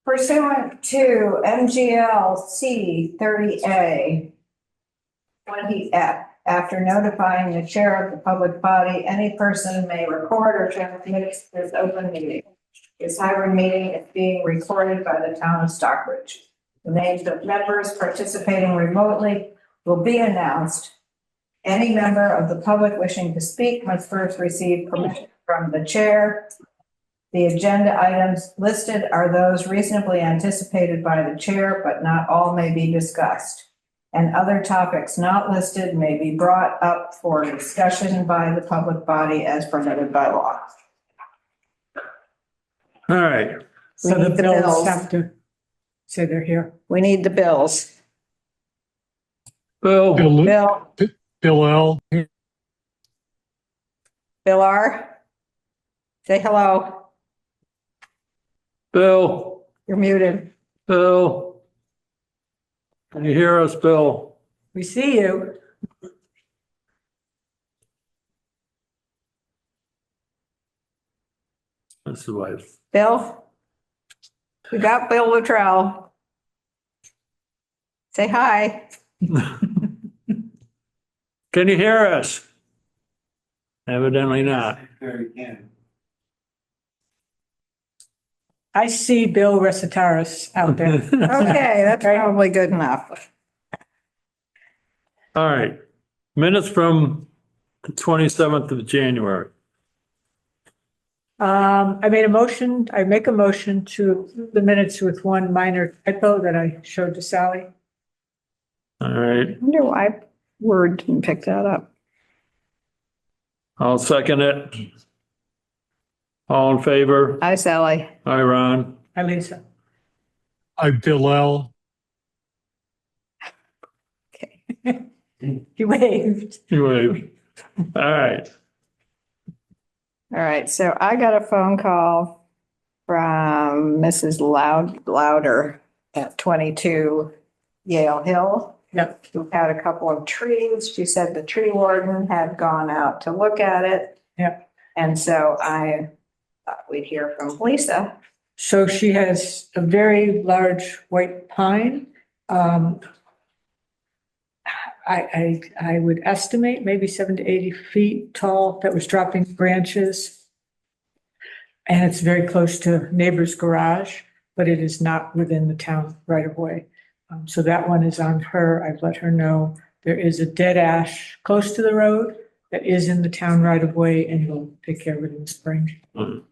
Pursuant to MGL C 30A 20F, after notifying the chair of the public body, any person may record or transmit this open meeting. This hybrid meeting is being recorded by the town of Stockbridge. The names of members participating remotely will be announced. Any member of the public wishing to speak must first receive permission from the chair. The agenda items listed are those reasonably anticipated by the chair, but not all may be discussed. And other topics not listed may be brought up for discussion by the public body as permitted by law. All right. So the bills bills. have to say they're here. We need the bills. Bill, Bill L. R. Say hello. Bill, You're muted. Bill. Can you hear us, Bill? We see you. That's the wife. Bill? We got Bill Luttrell. Say hi. Can you hear us? Evidently not. I see Bill Recitaris out there. Okay, that's probably good enough. All right. Minutes from the 27th of January. I make a motion to approve the minutes with one minor typo that I showed to Sally. All right. I wonder why Word didn't pick that up. I'll second it. All in favor? Hi, Sally. Hi, Ron. Hi, Lisa. Bill L. Okay. You waved. You wave. All right. All right, so I got a phone call from Mrs. Louder at 22 Yale Hill. Yep. Who had a couple of trees. She said the tree warden had gone out to look at it. Yep. And so I thought we'd hear from Lisa. So she has a very large white pine. I would estimate maybe 70 to 80 feet tall that was dropping branches. And it's very close to neighbor's garage, but it is not within the town right of way. So that one is on her. I've let her know there is a dead ash close to the road that is in the town right of way, and we'll take care of it in the spring. Mhm.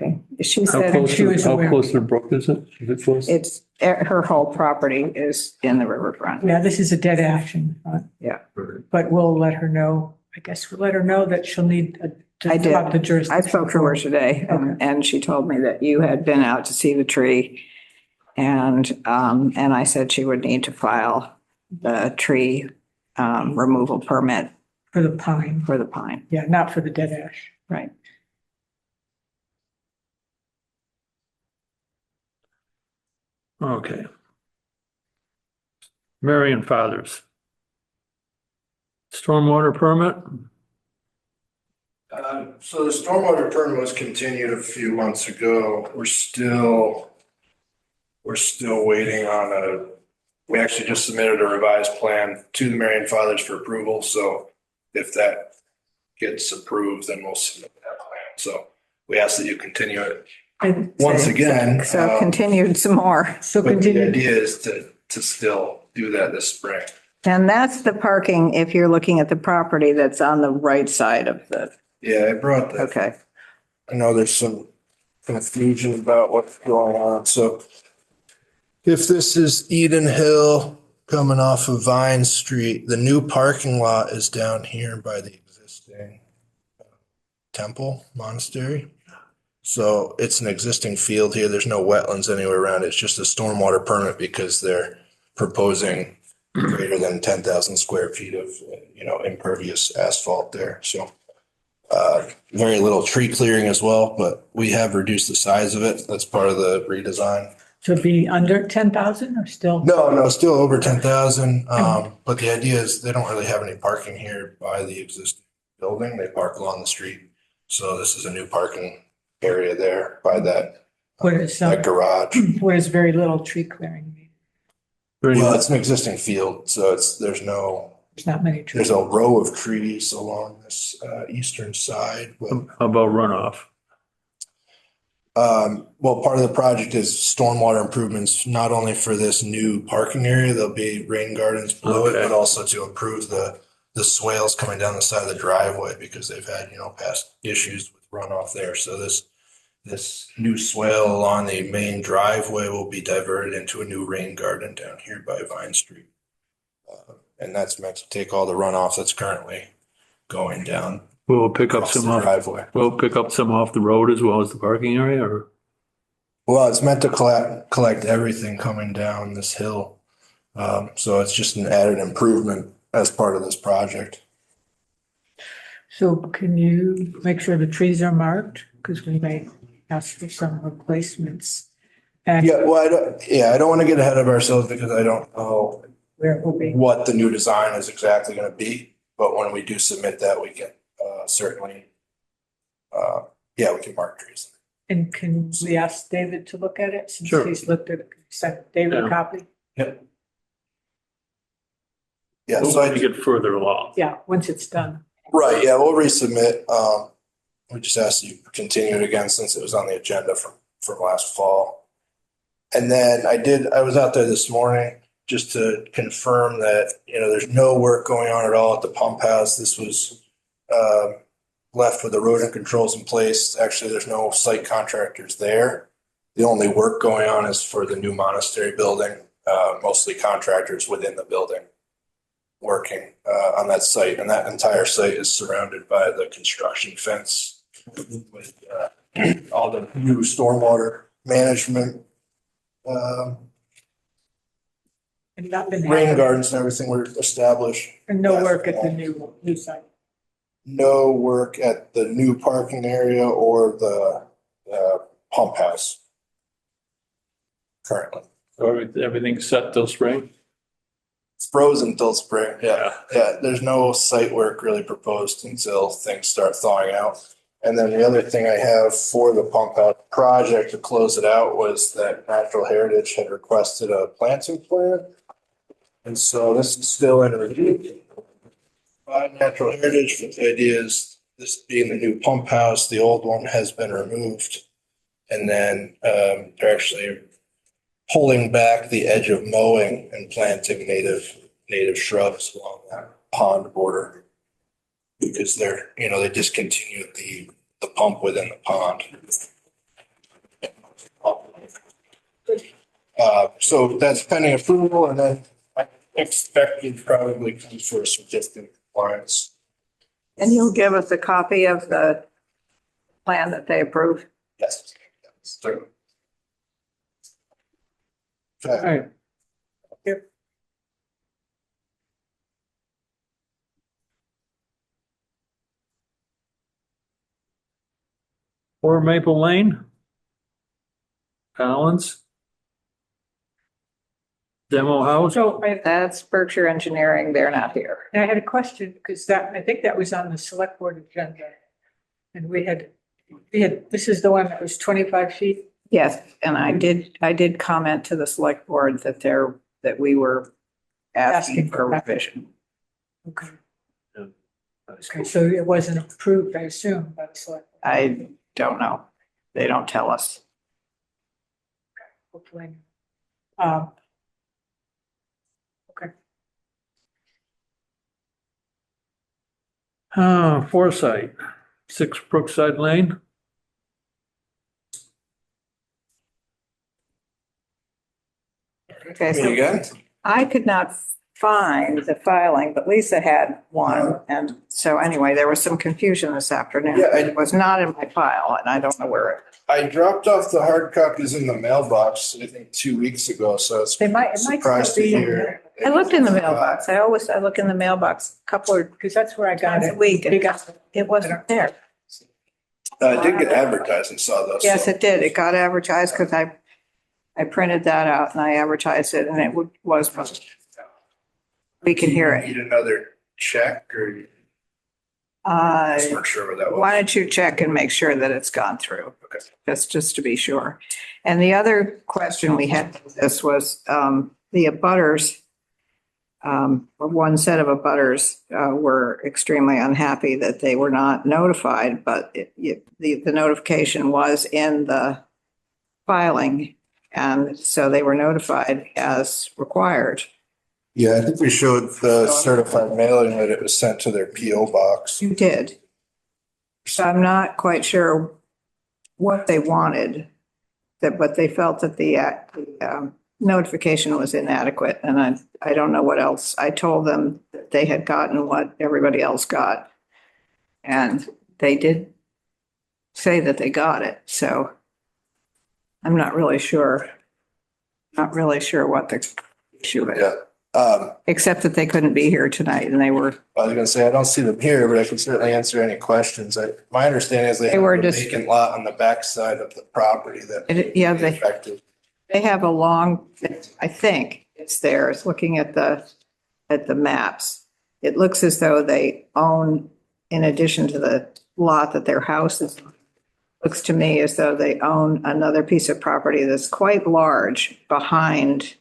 Okay. She How said close she was how aware. close to the brook is it? Is it close? it's her whole property is in the riverfront. Yeah, this is a dead ash in front. But we'll let her know, I guess we'll let her know that she'll need I to did. drop the jurisdiction. I spoke to her today and she told me that you had been out to see the tree. And I said she would need to file the tree removal permit For the pine. for the pine. Yeah, not for the dead ash. Right. Okay. Marion Fathers. Stormwater permit? So the stormwater permit was continued a few months ago. We're still waiting on we actually just submitted a revised plan to the Marion Fathers for approval. So if that gets approved, then we'll submit that plan. So we ask that you continue it And once again. So continued some more. so But the continue. idea is to still do that this spring. And that's the parking, if you're looking at the property that's on the right side of the, Yeah, I brought that. okay. I know there's some confusion about what's going on. So if this is Eden Hill coming off of Vine Street, the new parking lot is down here by the existing temple monastery. So it's an existing field here. There's no wetlands anywhere around it. It's just a stormwater permit because they're proposing greater than 10,000 square feet of, impervious asphalt there. So very little tree clearing as well, but we have reduced the size of it. That's part of the redesign. To be under 10,000 or still? No, still over 10,000. But the idea is they don't really have any parking here by the existing building. They park along the street. So this is a new parking area there by that What is, that garage. what is very little tree clearing mean? Well, it's an existing field, so there's There's not many trees. there's a row of trees along this eastern side. How about runoff? Well, part of the project is stormwater improvements, not only for this new parking area, there'll be rain gardens below it, Okay. but also to improve the swales coming down the side of the driveway because they've had, past issues with runoff there. So this new swale along the main driveway will be diverted into a new rain garden down here by Vine Street. And that's meant to take all the runoff that's currently going down We'll pick up across some the off, driveway. we'll pick up some off the road as well as the parking area, or? Well, it's meant to collect everything coming down this hill. So it's just an added improvement as part of this project. So can you make sure the trees are marked? Because we may ask for some replacements. And Yeah, well, I don't want to get ahead of ourselves because I don't know where it will be. what the new design is exactly going to be. But when we do submit that, we can certainly, we can mark trees. And can we ask David to look at it since Sure. he's looked at it? Send David a Yeah. copy? Yep. Yeah, so We'll get further along. Yeah, once it's done. right, yeah, we'll resubmit. We just asked you to continue it again since it was on the agenda from last fall. And then I was out there this morning just to confirm that, there's no work going on at all at the pump house. This was left with erosion controls in place. Actually, there's no site contractors there. The only work going on is for the new monastery building, mostly contractors within the building working on that site. And that entire site is surrounded by the construction fence with all the new stormwater management, And not been rain happening. gardens and everything were established. And no work at the new site. No work at the new parking area or the pump house currently. Everything's set till spring? It's frozen till spring. Yeah. There's no site work really proposed until things start thawing out. And then the other thing I have for the pump out project to close it out was that Natural Heritage had requested a planting plan. And so this is still in review by Natural Heritage. But the idea is this being the new pump house, the old one has been removed. And then they're actually pulling back the edge of mowing and planting native shrubs along that pond border. Because they discontinued the pump within the pond. So that's pending approval, and then I expect it probably comes for a certificate of compliance. And you'll give us a copy of the plan that they approved? Yes. Certainly. All Okay. right. Yep. Or Maple Lane? Collins? Demo house? So That's Berkshire Engineering. They're not here. I had a question because I think that was on the select board agenda. And we had, this is the one that was 25 feet. Yes, and I did comment to the select board that we were asking for revision. Okay. Okay, so it wasn't approved, I assume, by the select. board. I don't know. They don't tell us. Hopefully. Okay. Foresight, 6 Brookside Lane. Okay, Me so again? I could not find the filing, but Lisa had one. And so anyway, there was some confusion this afternoon. Yeah, It was not in my file and I don't know where it. I dropped off the hard copies in the mailbox, I think 2 weeks ago, so it's It might surprised to still be, hear. I looked in the mailbox. I look in the mailbox a couple of because that's where I got times it. a week. You got it. It wasn't there. I did get advertised and saw those. Yes, so- it did. It got advertised because I printed that out and I advertised it and it was posted. We can hear it. Need another check or? Just weren't sure where that Why was. don't you check and make sure that it's gone through? Okay. Just to be sure. And the other question we had, this was, the abutters, one set of abutters, were extremely unhappy that they were not notified, but the notification was in the filing. And so they were notified as required. Yeah, I think we showed the certified mailing that it was sent to their PO box. You did. So I'm not quite sure what they wanted, but they felt that the notification was inadequate, and I don't know what else. I told them that they had gotten what everybody else got, and they did say that they got it, so I'm not really sure. Not really sure what the issue is, Yeah. except that they couldn't be here tonight, and they were, I was gonna say, I don't see them here, but I can certainly answer any questions. My understanding is they They have were a just- vacant lot on the backside of the property that. yeah, may be affected. they have a long, I think it's theirs, looking at the maps. It looks as though they own, in addition to the lot that their house is, looks to me as though they own another piece of property that's quite large behind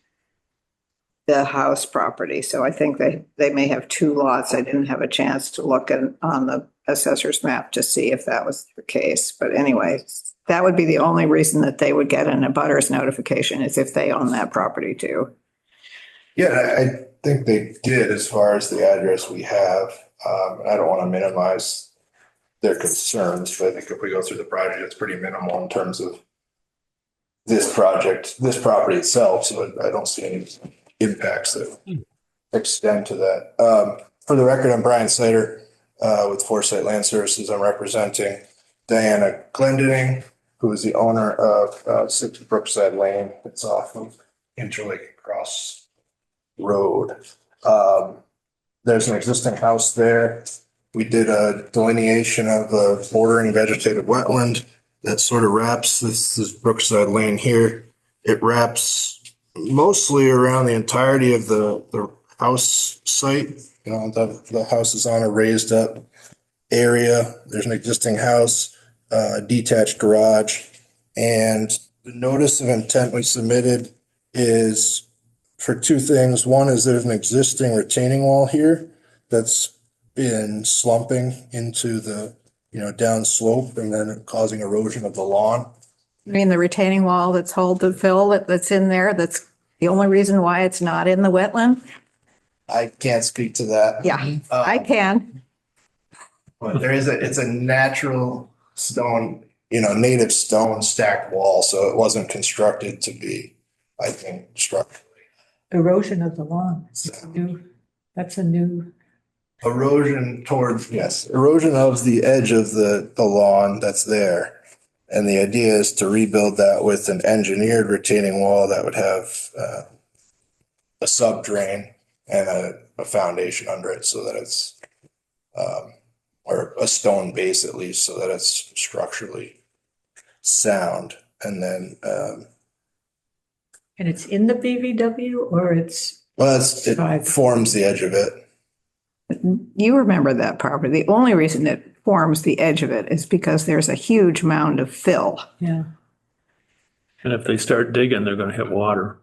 the house property. So I think they may have two lots. I didn't have a chance to look on the assessor's map to see if that was the case. But anyway, that would be the only reason that they would get an abutters notification, is if they own that property too. Yeah, I think they did as far as the address we have. I don't want to minimize their concerns, but I think if we go through the project, it's pretty minimal in terms of this project, this property itself. So I don't see any impacts that extend to that. For the record, I'm Brian Slater with Foresight Land Services. I'm representing Diana Glendening, who is the owner of 6 Brookside Lane. It's off of Interlake Cross Road. There's an existing house there. We did a delineation of a bordering vegetated wetland that sort of wraps this Brookside Lane here. It wraps mostly around the entirety of the house site. You know, the house is on a raised up area. There's an existing house, a detached garage, and the notice of intent we submitted is for two things. One is there's an existing retaining wall here that's been slumping into the, down slope and then causing erosion of the lawn. I mean, the retaining wall that's hold the fill that's in there, that's the only reason why it's not in the wetland? I can't speak to that. Yeah, I can. But it's a natural stone, native stone stacked wall, so it wasn't constructed to be, I think, structurally. Erosion of the lawn. That's a new, Erosion of the edge of the lawn that's there. And the idea is to rebuild that with an engineered retaining wall that would have a sub drain and a foundation under it so that it's, or a stone base at least, so that it's structurally sound. And then, and it's in the BVW or it's, it forms the edge of it. You remember that property. The only reason it forms the edge of it is because there's a huge mound of fill. yeah. And if they start digging, they're gonna hit water.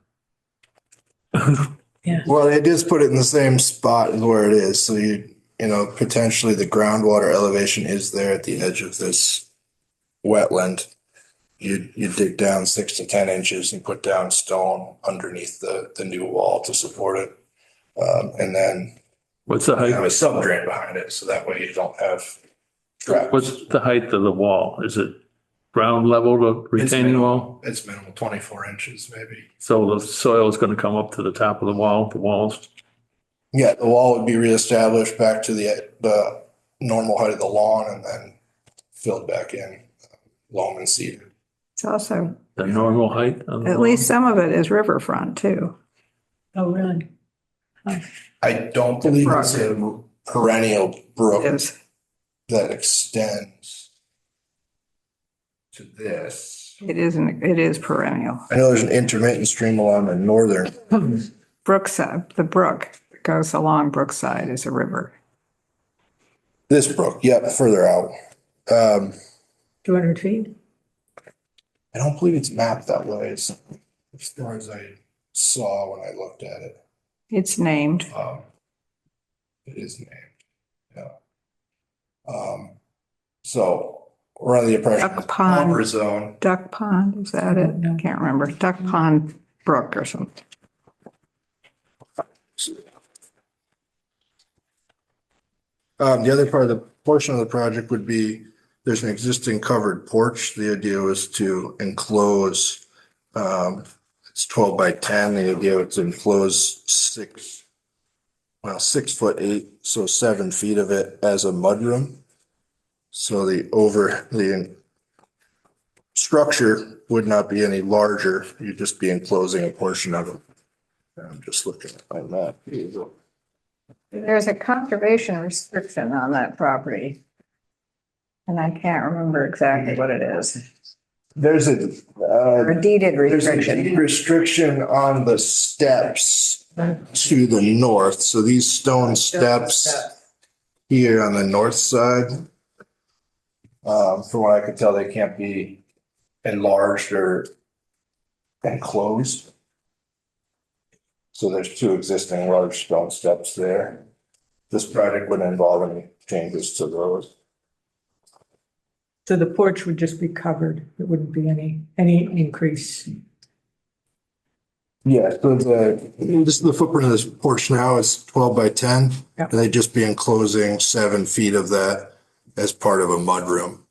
Well, they just put it in the same spot as where it is. So potentially the groundwater elevation is there at the edge of this wetland. You dig down 6 to 10 inches and put down stone underneath the new wall to support it. And then What's the have a height? sub drain behind it. So that way you don't have trap. What's the height of the wall? Is it ground level to retaining wall? It's minimal, 24 inches maybe. So the soil is gonna come up to the top of the walls? Yeah, the wall would be reestablished back to the normal height of the lawn and then filled back in, loam and seeded. It's also, The normal height of the at wall? least some of it is riverfront too. Oh, really? I don't believe it's a perennial brook It is. that extends to this. It is perennial. I know there's an intermittent stream along the northern. Brookside, the brook that goes along Brookside is a river. This brook, yep, further out. 200 feet? I don't believe it's mapped that way, as far as I saw when I looked at it. It's named. It is named, yeah. So we're under the impression. Duck Pond. Buffer zone. Duck Pond, is that it? No. Can't remember. Duck Pond Brook or something. The other part of the portion of the project would be, there's an existing covered porch. The idea was to enclose, it's 12 by 10. The idea was to enclose 6'8", so 7 feet of it as a mudroom. So the structure would not be any larger. You'd just be enclosing a portion of it. I'm just looking at my map. There's a conservation restriction on that property. And I can't remember exactly what it is. There's a, Or a deeded there's a restriction. deed restriction on the steps to the north. So these stone steps here on the north side, from what I could tell, they can't be enlarged or enclosed. So there's 2 existing large stone steps there. This project wouldn't involve any changes to those. So the porch would just be covered. It wouldn't be any increase. Yeah, so this is the footprint of this porch now is 12 by 10. Yep. And they'd just be enclosing 7 feet of that as part of a mudroom.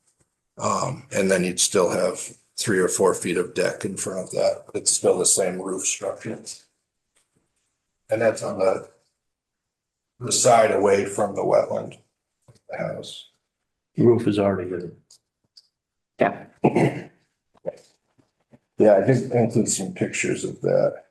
And then you'd still have 3 or 4 feet of deck in front of that. It's still the same roof structure. And that's on the side away from the wetland, of the house. Roof is already in. Yeah. Yeah, I did include some pictures of that.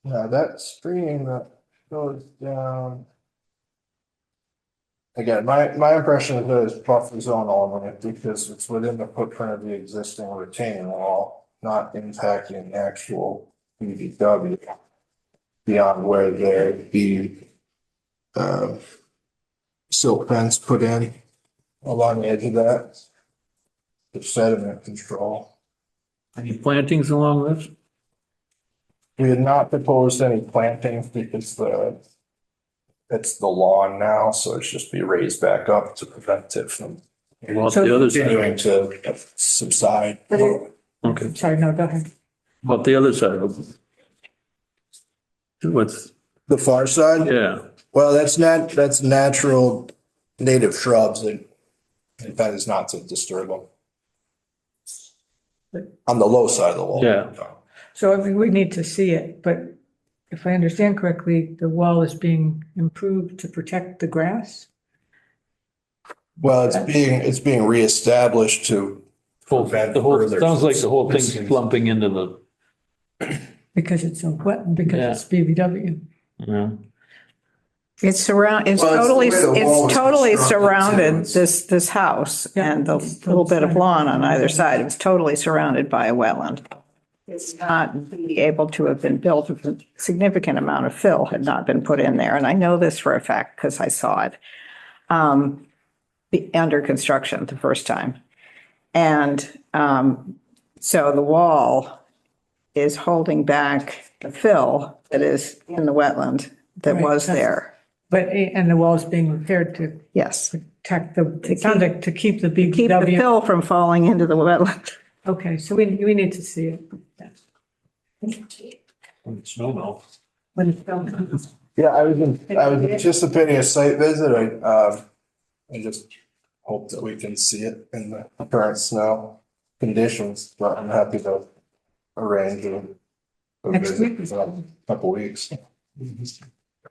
Now that stream that goes down. Again, my impression of it is buffer zone only because it's within the footprint of the existing retaining wall, not impacting the actual BBW beyond where there'd be silt fence put in along the edge of that. The sediment control. Any plantings along this? We had not proposed any plantings because it's the lawn now, so it's just be raised back up to prevent it from Well, So- the other continuing side, to subside. okay, Sorry, no, go ahead. about the other side of it. What's, The far side? yeah, Well, that's natural native shrubs that is not to disturb them. On the low side of the wall. Yeah. So I mean, we need to see it, but if I understand correctly, the wall is being improved to protect the grass? Well, it's being reestablished to prevent the whole, further. sounds like the whole thing's lumping into the, Because it's a wet, because it's BBW. yeah. It's it's Well, totally, the way the wall it's is totally constructed, surrounded, too. this house Yeah. and the little bit of lawn on either side. It's totally surrounded by a wetland. It's not be able to have been built if a significant amount of fill had not been put in there. And I know this for a fact because I saw it under construction the first time. And so the wall is holding back the fill that is in the wetland that Right, was that's- there. But, and the wall's being repaired to Yes. protect it sounds like to keep the Keep the BBW. fill from falling into the wetland. Okay, so we need to see it. Snow melt. When it's done. Yeah, I was anticipating a site visit. I just hope that we can see it in the current snow conditions, but I'm happy to arrange a Next visit week. in a couple weeks.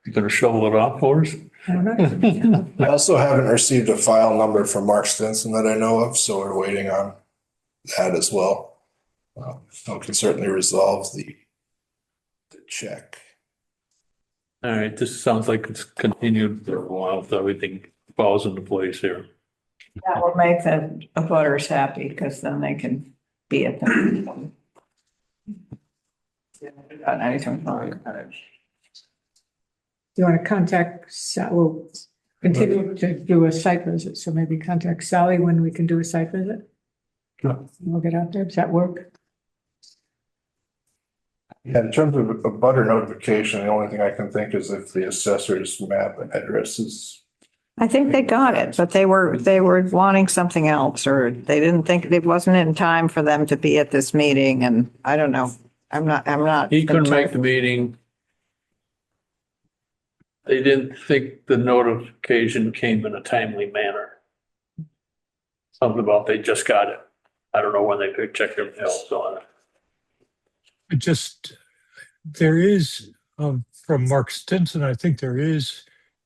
You gonna shovel it off for us? I don't know. I also haven't received a file number from Mark Stinson that I know of, so we're waiting on that as well. So we can certainly resolve the check. All right, this sounds like it's continued for a while, so everything falls into place here. That will make the abutters happy because then they can be at the. Got anything wrong. You want to contact, we'll continue to do a site visit, so maybe contact Sally when we can do a site visit. Sure. We'll get out there. Does that work? Yeah, in terms of a butter notification, the only thing I can think is if the assessor's map and address is. I think they got it, but they were wanting something else, or they didn't think it wasn't in time for them to be at this meeting, and I don't know. I'm not. He couldn't make the meeting. They didn't think the notification came in a timely manner. Something about they just got it. I don't know when they could check their mail, so. It just, there is, from Mark Stinson, I think there is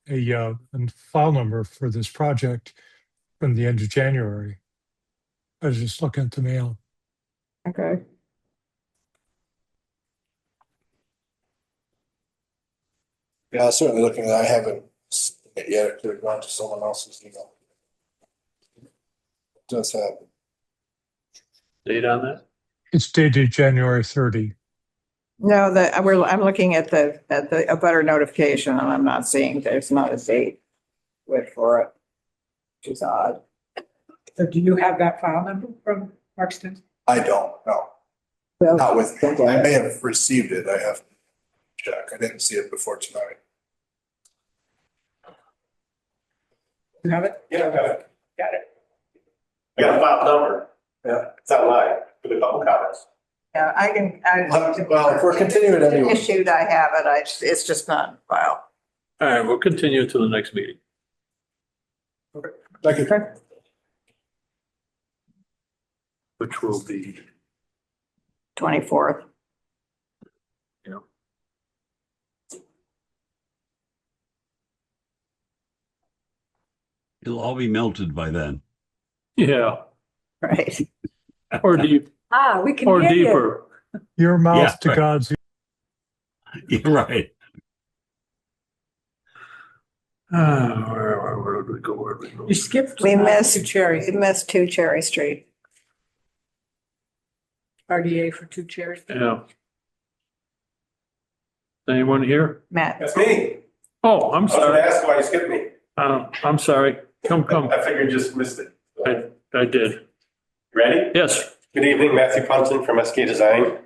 a file number for this project from the end of January. I was just looking at the mail. Okay. Yeah, certainly looking at, I haven't seen it yet. It could have gone to someone else's email. It does happen. Date on that? It's dated January 30. No, I'm looking at the abutter notification, and I'm not seeing, there's not a date for it, which is odd. So do you have that file number from Markston? I don't know. Well, Not with me. I may have received it. I have to check. I didn't see it before tonight. You have it? Yeah, I got it. Got it. I got a file number. Yeah. It's online with a couple comments. Yeah, I can. Well, if we're continuing anyway. Issued, I have it. It's just not in file. All right, we'll continue to the next meeting. Thank you. Which will be, 24th. you know. It'll all be melted by then. Yeah, Right. or deep, We can or hear you. deeper. Your mouth Yeah, to right. God's ear. You're right. Where did we go? Where did we go? You skipped. We missed, Two Cherry, we missed 2 Cherry Street. RDA for Two Cherry. Yeah. Anyone here? Matt, That's me. Oh, I'm I was gonna sorry. ask why you skipped me. I'm sorry. Come. I figured you just missed it. I did. Ready? Yes. Good evening, Matthew Punson from SK Design.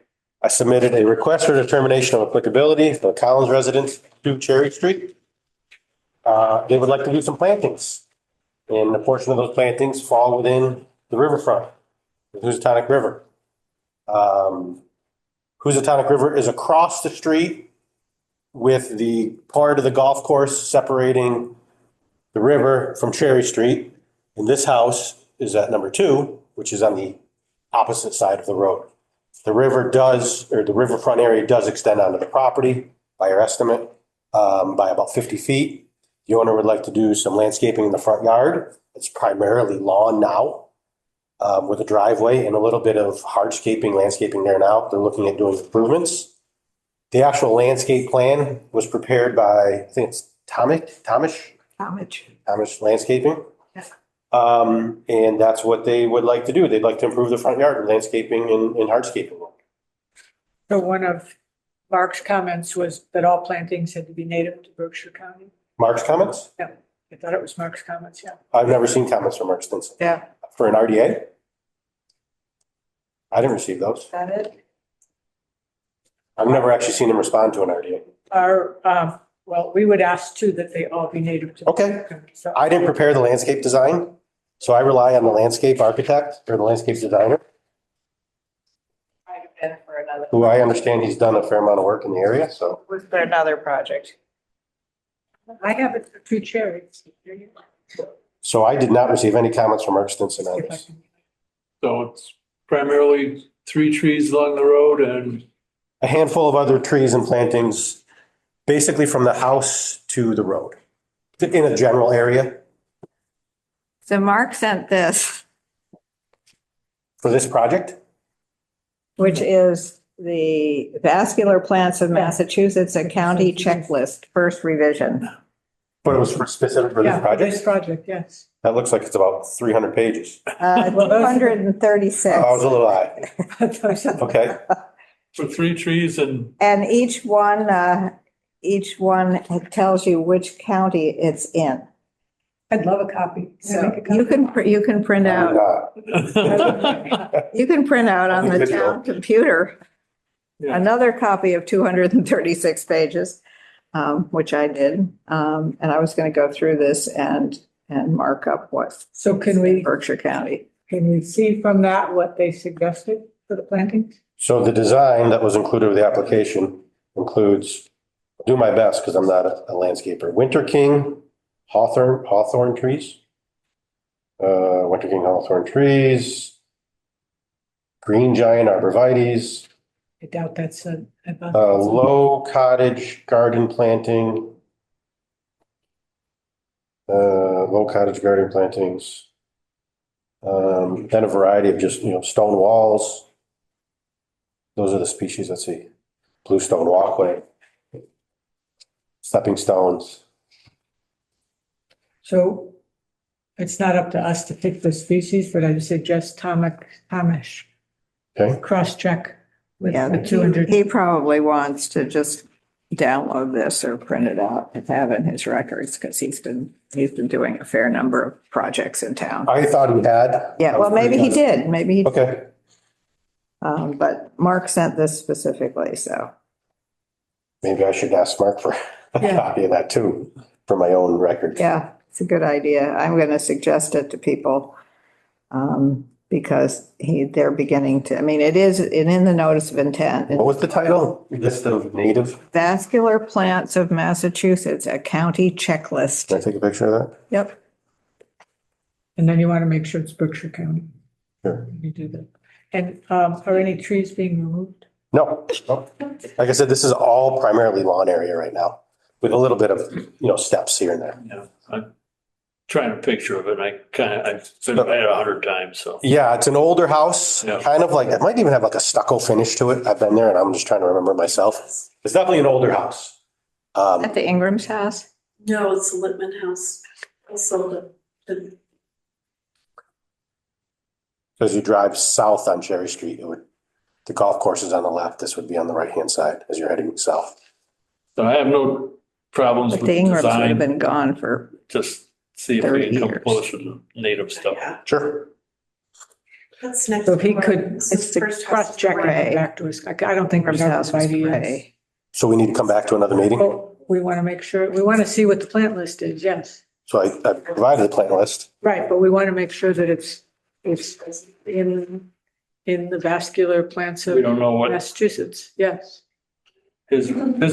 I submitted a request for determination of applicability for the Collins residence to Cherry Street. They would like to do some plantings. And a portion of those plantings fall within the riverfront, the Housatonic River. Housatonic River is across the street with the part of the golf course separating the river from Cherry Street. And this house is at number 2, which is on the opposite side of the road. The river does, or the riverfront area does extend onto the property by our estimate, by about 50 feet. The owner would like to do some landscaping in the front yard. It's primarily lawn now, with a driveway and a little bit of hardscaping, landscaping there now. They're looking at doing improvements. The actual landscape plan was prepared by, I think it's Tomish Landscaping. Yeah. And that's what they would like to do. They'd like to improve the front yard with landscaping and hardscaping. So one of Mark's comments was that all plantings had to be native to Berkshire County. Mark's comments? I thought it was Mark's comments, yeah. I've never seen comments from Mark Stinson. yeah, For an RDA? I didn't receive those. is that it? I've never actually seen him respond to an RDA. Well, we would ask too that they all be native to. Okay. Berkshire County. So I didn't prepare the landscape design, so I rely on the landscape architect or the landscape designer, Might have been for another. who I understand he's done a fair amount of work in the area, so. Was for another project. I have it for Two Cherries. There you go. So I did not receive any comments from Mark Stinson on If I this. can- So it's primarily 3 trees along the road and A handful of other trees and plantings, basically from the house to the road, in a general area So Mark sent this, for this project. which is the vascular plants of Massachusetts and county checklist, first revision. But it was for specific for this Yeah, for this project? project, yes. That looks like it's about 300 pages. 236. I was a little high. Okay. Okay. For 3 trees and And each one tells you which county it's in. I'd love a copy. Can I So make a copy? you can print out, you can print out on the Digital. town computer Yeah. another copy of 236 pages, which I did. And I was going to go through this and mark up what So can we Berkshire County. see from that what they suggested for the plantings? So the design that was included with the application includes, I'll do my best because I'm not a landscaper, Winter King, hawthorn trees. Winter King hawthorn trees, green giant arborvitaes, I doubt that's a. low cottage garden planting. Low cottage garden plantings. Then a variety of just, stone walls. Those are the species, let's see. Bluestone walkway. Stepping stones. So it's not up to us to pick the species, but I suggest Thomish, Okay, cross-check with Yeah, the 200. he probably wants to just download this or print it out and have it in his records because he's been doing a fair number of projects in town. I thought he had. Yeah, well, maybe he did, maybe he, Okay, but Mark sent this specifically, so. maybe I should ask Mark for a Yeah. copy of that too, for my own record. Yeah, it's a good idea. I'm going to suggest it to people because they're beginning to, I mean, it is in the notice of intent. What was the title? List of native? Vascular Plants of Massachusetts, a county checklist. Can I take a picture of that? Yep. And then you want to make sure it's Berkshire County. Sure. You do that. And are any trees being removed? No, no. Like I said, this is all primarily lawn area right now, with a little bit of, steps here and there. Yeah, I'm trying a picture of it. I've been by it 100 times, so. Yeah, it's an older house, Yeah. kind of like, it might even have like a stucco finish to it. I've been there and I'm just trying to remember myself. It's definitely an older house. At the Ingram's house? No, it's the Littman House. I sold it. As you drive south on Cherry Street, the golf course is on the left. This would be on the right-hand side as you're heading south. So I have no problems But with the the Ingrams would have design, been gone for, just see if we 30 can come years. close with the native stuff. Yeah, Sure. that's next. So if he door. could, This it's is the first house cross-check and gray. get back to us. I don't think Ingram's we have house the was ideas. gray. So we need to come back to another meeting. Oh, we want to make sure, we want to see what the plant list is, yes. So I provided the plant list. Right, but we want to make sure that it's in the vascular plants We of don't know what Massachusetts, yes. his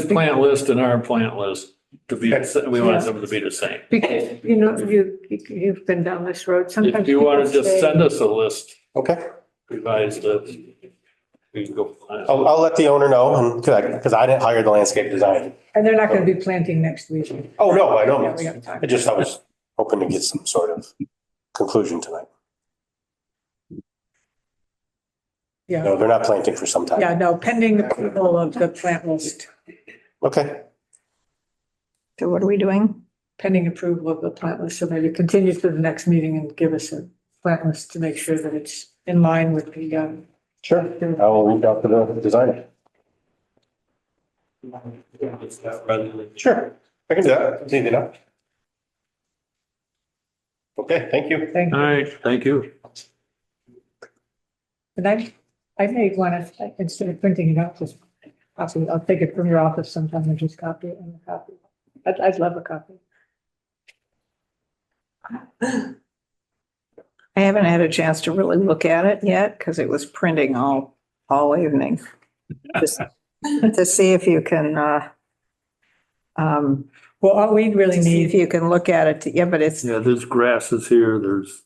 plant list and our plant list to be, we want them to be the same. Because, you've been down this road. Sometimes If you want to people just say- send us a list, Okay. revised list, we can go. I'll let the owner know and because I didn't hire the landscape designer. And they're not going to be planting next week. Oh, no, I know. Yeah, we have time. I was hoping to get some sort of conclusion tonight. Yeah, No, they're not planting for some time. yeah, no, pending approval of the plant list, Okay. So what are we doing? pending approval of the plant list. So maybe continue to the next meeting and give us a plant list to make sure that it's in line with the, Sure. I will reach out to the designer. Sure. I can do that. It's easy enough. Okay, thank you. thing. All right, thank you. And I may want to, instead of printing it out, just copy, I'll take it from your office sometime and just copy it and copy. I'd love a copy. I haven't had a chance to really look at it yet because it was printing all evening. Just to see if you can, Well, all we really to see if need, you can look at it. Yeah, but Yeah, there's grasses here, there's,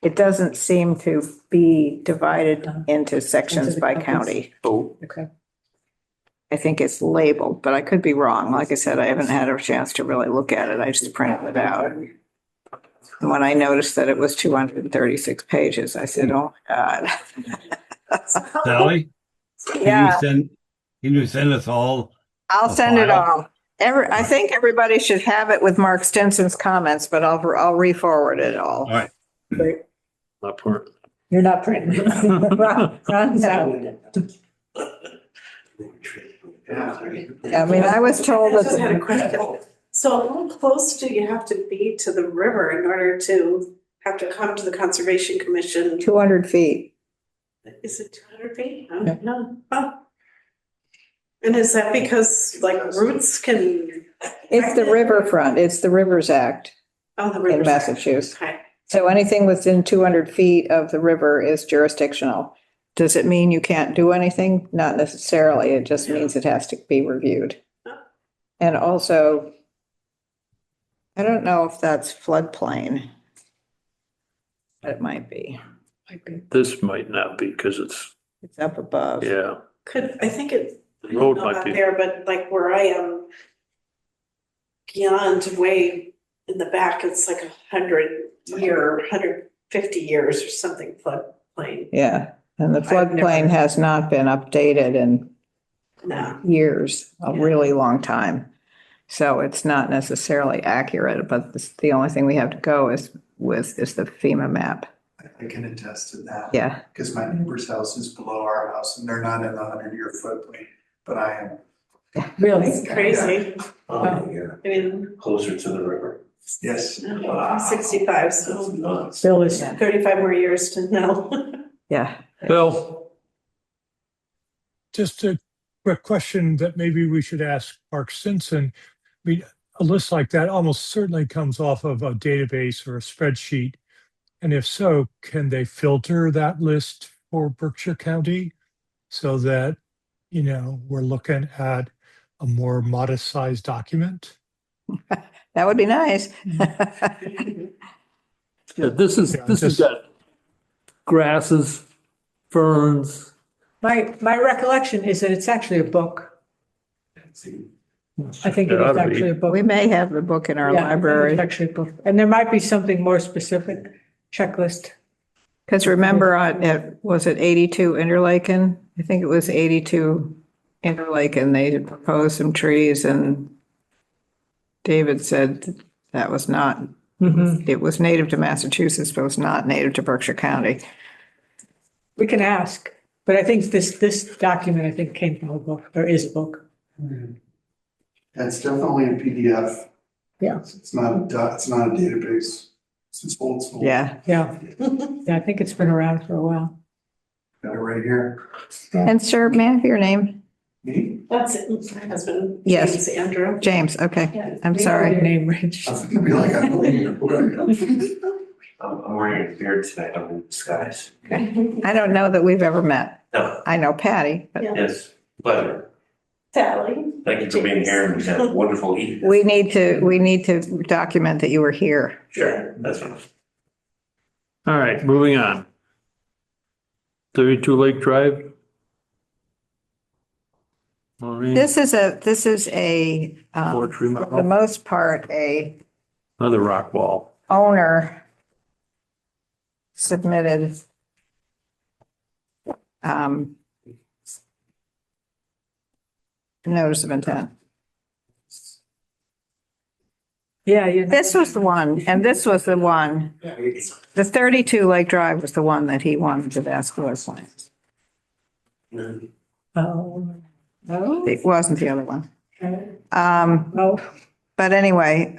it doesn't seem to be divided into Into sections the by counties. county. oh, okay, I think it's labeled, but I could be wrong. Like I said, I haven't had a chance to really look at it. I just printed it out. And when I noticed that it was 236 pages, I said, oh, my God. Sally, Yeah, can you send us all? I'll a send it file? all. I think everybody should have it with Mark Stinson's comments, but I'll re-forward it all. All right. Great. Not for, You're not printing. Ron's out. I mean, I was told I just had a that, question. So how close do you have to be to the river in order to have to come to the Conservation Commission? 200 feet. Is it 200 feet? I don't know. Oh. And is that because like roots can? It's the riverfront. It's the Rivers Act Oh, the in river. Massachusetts. Okay. So anything within 200 feet of the river is jurisdictional. Does it mean you can't do anything? Not necessarily. It just means it has to be reviewed. And also, I don't know if that's floodplain. But it might be. this might not be because it's, It's up above. yeah. I think it, I The don't road know might about be. there, but like where I am beyond way in the back, it's like 150 years or something floodplain. Yeah. And the I've never- floodplain has not been updated in No. years, a Yeah. really long time. So it's not necessarily accurate, but the only thing we have to go is the FEMA map. I can attest to that. Yeah. Because my neighbor's house is below our house and they're not in the 100-year floodplain, but I am. Really? It's crazy. I mean, Closer to the river. Yes. I'm 65, so Bill is, 35 more years to know. Yeah. Bill, Just a quick question that maybe we should ask Mark Stinson. I mean, a list like that almost certainly comes off of a database or a spreadsheet. And if so, can they filter that list for Berkshire County so that, we're looking at a more modest sized document? That would be nice. yeah, this has just- got grasses, ferns. my recollection is that it's actually a book. I think it It ought is to be. actually a book. We may have the book in our Yeah, I think library. It's actually a book. And there might be something more specific, checklist. Because remember, was it 82 Interlaken? I think it was 82 Interlaken. They had proposed some trees and David said that was not, it was native to Massachusetts, but it was not native to Berkshire County. We can ask, but I think this document, I think, came from a book, or is a book. It's definitely a PDF. Yeah. It's not a database. It's old school. Yeah. Yeah. Yeah, I think it's been around for a while. Got it right here. And sir, may I have your name? Me? That's it. My husband, Yes. James Andrew. James, okay. I'm sorry. Your name, Rich. I was gonna be like, I believe you. I'm wearing a beard tonight. I'm in disguise. I don't know that we've ever met. No, I know Patty, but Yeah. yes, pleasure. Sally. Thank you for being here and have a wonderful evening. we need to document that you were here. Sure, that's fine. All right, moving on. 32 Lake Drive. Maureen, This is a, poetry for the model, most part, a another rock wall. owner submitted notice of intent. Yeah, you know. This was the one, and this was the one, the 32 Lake Drive was the one that he wanted to vascular plans. Oh. Oh. It wasn't the other one. Oh. But anyway,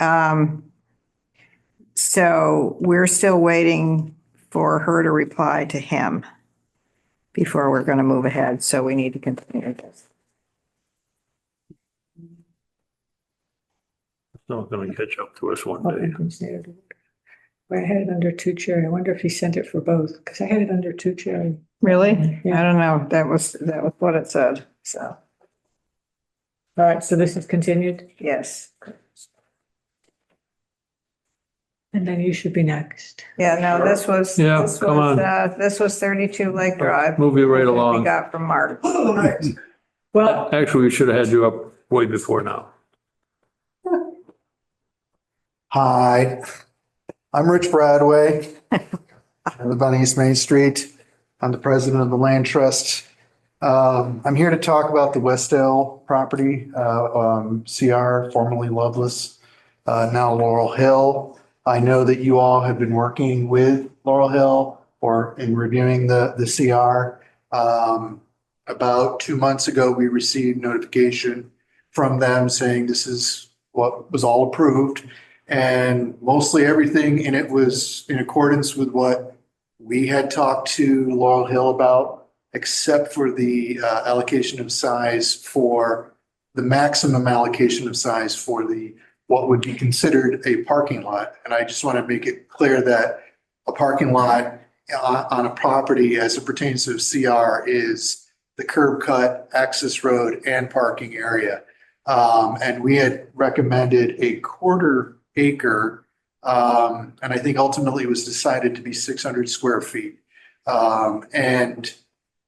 so we're still waiting for her to reply to him before we're going to move ahead. So we need to continue this. It's not going to catch up to us one Oh, day. I had it under two cherry. I wonder if he sent it for both, because I had it under two cherry. Really? Yeah. I don't know. That was what it said. So, All right, so this is continued, yes. and then you should be next. Yeah, no, this was, Yeah, this come was, on. this was 32 Lake Drive. Move you right We along. got from Mark. Well, Actually, we should have had you up way before now. Hi, I'm Rich Bradway. I live on East Main Street. I'm the president of the Land Trust I'm here to talk about the Westdale property, CR, formerly Loveless, now Laurel Hill. I know that you all have been working with Laurel Hill or in reviewing the CR. About 2 months ago, we received notification from them saying this is what was all approved. And mostly everything in it was in accordance with what we had talked to Laurel Hill about, except for the allocation of size for the maximum allocation of size for the what would be considered a parking lot. And I just want to make it clear that a parking lot on a property as it pertains to CR is the curb cut, access road, and parking area. And we had recommended a 1/4 acre, and I think ultimately it was decided to be 600 square feet. And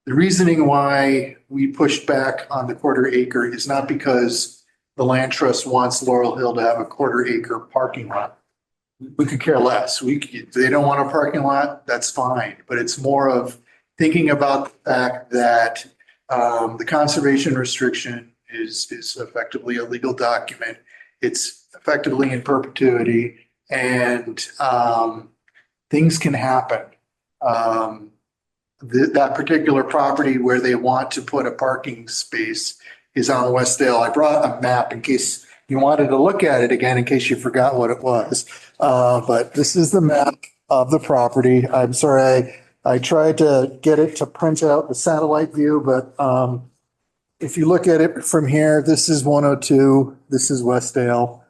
the reasoning why we pushed back on the 1/4 acre is not because the land trust wants Laurel Hill to have a 1/4 acre parking lot. We could care less. They don't want a parking lot, that's fine. But it's more of thinking about the fact that the conservation restriction is effectively a legal document. It's effectively in perpetuity, and things can happen. That particular property where they want to put a parking space is on Westdale. I brought a map in case you wanted to look at it again, in case you forgot what it was. But this is the map of the property. I'm sorry, I tried to get it to print out the satellite view, but if you look at it from here, this is 102, this is Westdale.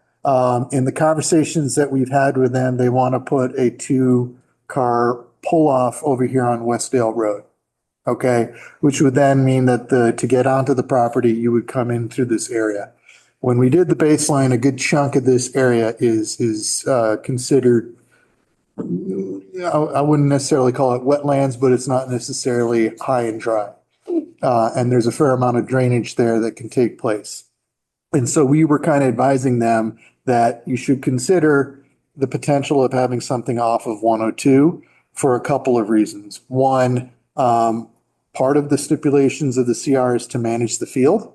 In the conversations that we've had with them, they want to put a 2-car pull-off over here on Westdale Road. Okay, which would then mean that to get onto the property, you would come in through this area. When we did the baseline, a good chunk of this area is considered, I wouldn't necessarily call it wetlands, but it's not necessarily high and dry. And there's a fair amount of drainage there that can take place. And so we were kind of advising them that you should consider the potential of having something off of 102 for a couple of reasons. One, part of the stipulations of the CR is to manage the field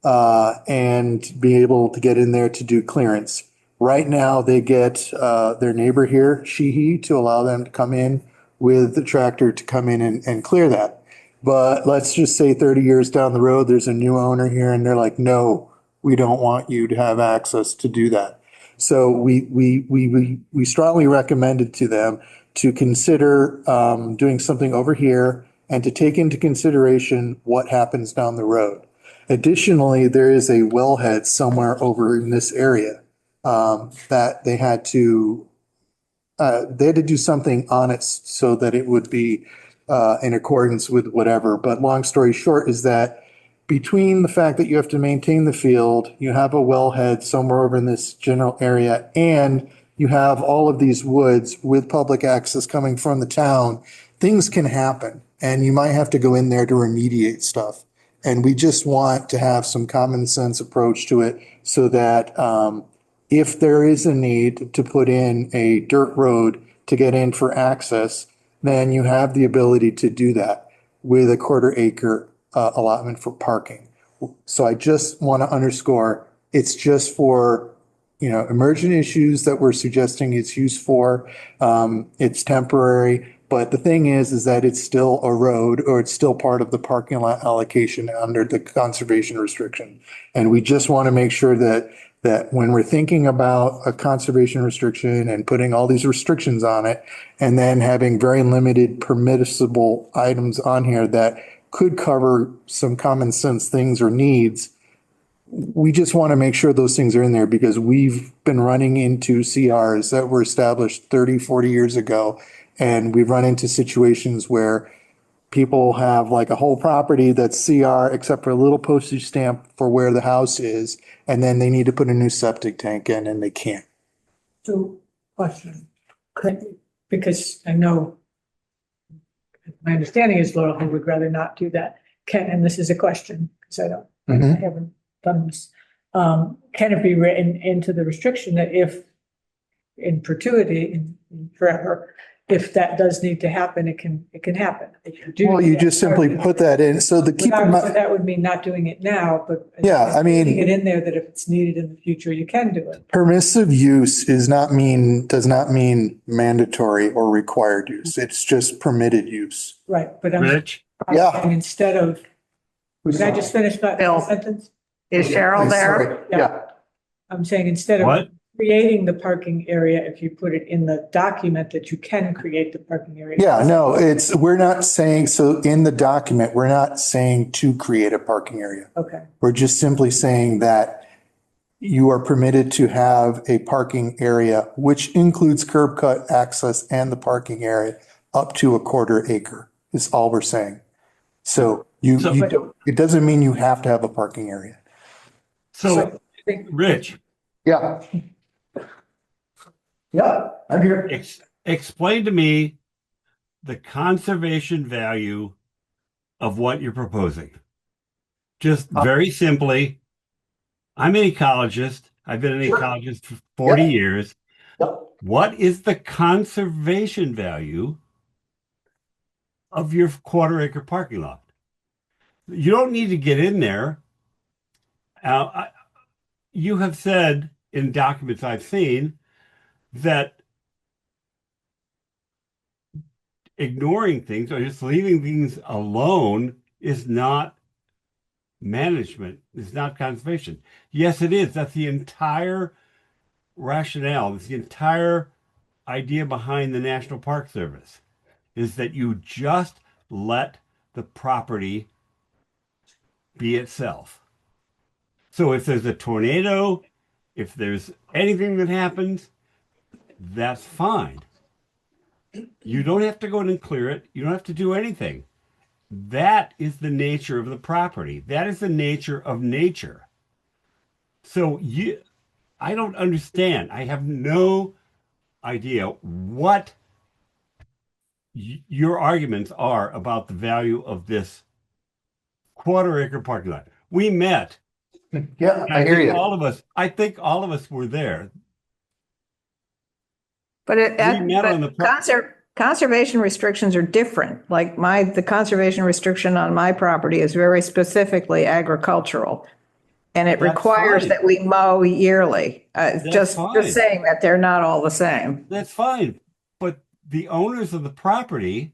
and be able to get in there to do clearance. Right now, they get their neighbor here, Sheehy, to allow them to come in with the tractor to come in and clear that. But let's just say 30 years down the road, there's a new owner here and they're like, no, we don't want you to have access to do that. So we strongly recommended to them to consider doing something over here and to take into consideration what happens down the road. Additionally, there is a wellhead somewhere over in this area that they had to do something on it so that it would be in accordance with whatever. But long story short is that between the fact that you have to maintain the field, you have a wellhead somewhere over in this general area, and you have all of these woods with public access coming from the town, things can happen. And you might have to go in there to remediate stuff. And we just want to have some common sense approach to it so that if there is a need to put in a dirt road to get in for access, then you have the ability to do that with a 1/4 acre allotment for parking. So I just want to underscore, it's just for, emergent issues that we're suggesting it's used for. It's temporary. But the thing is that it's still a road or it's still part of the parking lot allocation under the conservation restriction. And we just want to make sure that when we're thinking about a conservation restriction and putting all these restrictions on it, and then having very limited permissible items on here that could cover some common sense things or needs, we just want to make sure those things are in there because we've been running into CRs that were established 30, 40 years ago. And we've run into situations where people have like a whole property that's CR except for a little postage stamp for where the house is. And then they need to put a new septic tank in and they can't. So, question, because I know, my understanding is Laurel Hill would rather not do that. And this is a question, because I haven't done this. Can it be written into the restriction that if in perpetuity, in forever, if that does need to happen, it can happen. If you do Well, you just simply put that in. So the keep in mind, That would mean not doing it now, but. Yeah, I mean- Putting it in there that if it's needed in the future, you can do it. permissive use does not mean mandatory or required use. It's just permitted use. Right, but I'm Rich, Yeah. saying instead of, can I just finish that Bill. sentence? Is Cheryl there? Sorry. Yeah. I'm saying instead of what? creating the parking area, if you put it in the document that you can create the parking area. Yeah, no, we're not saying, so in the document, we're not saying to create a parking area. Okay, We're just simply saying that you are permitted to have a parking area, which includes curb cut access and the parking area up to a quarter acre is all we're saying. So it doesn't mean you have to have a parking area. So, Rich, Yeah. Yeah, I'm here. explain to me the conservation value of what you're proposing. Just very simply, I'm an ecologist. I've been an ecologist for 40 years. Yep. What is the conservation value of your quarter acre parking lot? You don't need to get in there. You have said in documents I've seen that ignoring things or just leaving things alone is not management, is not conservation. Yes, it is. That's the entire rationale. It's the entire idea behind the National Park Service is that you just let the property be itself. So if there's a tornado, if there's anything that happens, that's fine. You don't have to go in and clear it. You don't have to do anything. That is the nature of the property. That is the nature of nature. So I don't understand. I have no idea what your arguments are about the value of this quarter acre parking lot. We met. Yeah, I hear you. I think all of us were there. But We met on the conservation restrictions are different. Like the conservation restriction on my property is very specifically agricultural. And it That's requires fine. that we mow yearly. Just fine. saying that they're not all the same. That's fine. But the owners of the property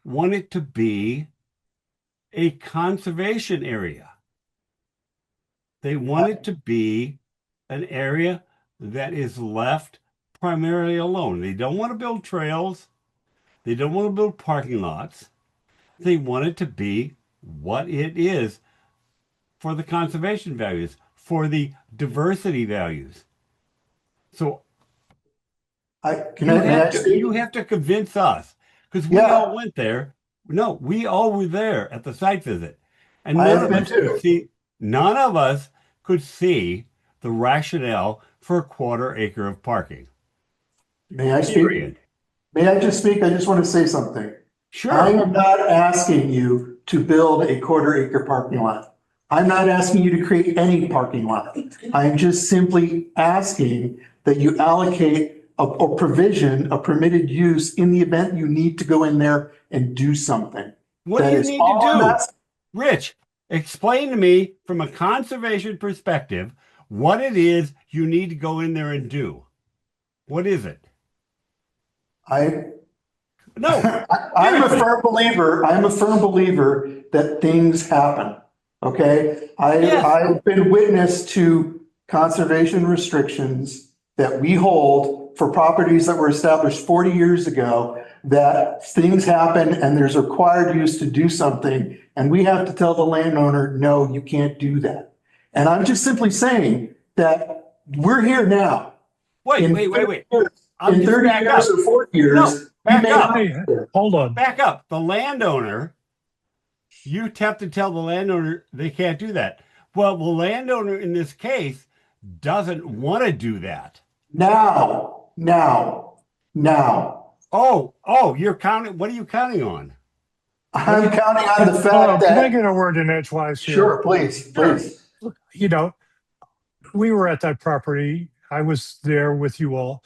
want it to be a conservation area. They want it to be an area that is left primarily alone. They don't want to build trails. They don't want to build parking lots. They want it to be what it is for the conservation values, for the diversity values. So you have to convince us because we all went there. No, we all were there at the site visit, and none of us could see the rationale for a quarter acre of parking. May I speak? Period. May I just speak? I just want to say something. Sure. I am not asking you to build a quarter acre parking lot. I'm not asking you to create any parking lot. I'm just simply asking that you allocate a provision, a permitted use in the event you need to go in there and do something. What do you need to do? Rich, explain to me from a conservation perspective what it is you need to go in there and do. What is it? I'm No. I'm a firm believer that things happen. Okay. I've been witness to conservation restrictions that we hold for properties that were established 40 years ago, that things happen and there's a required use to do something. And we have to tell the landowner, no, you can't do that. And I'm just simply saying that we're here now. Wait. In 30 years or 40 years. No, back up. Hey, hold on. Back up. The landowner, you have to tell the landowner they can't do that. Well, the landowner in this case doesn't want to do that. Now. Oh, you're counting. What are you counting on? I'm counting on the fact Can I that. get a word in edgewise here? Sure, please. You know, we were at that property. I was there with you all.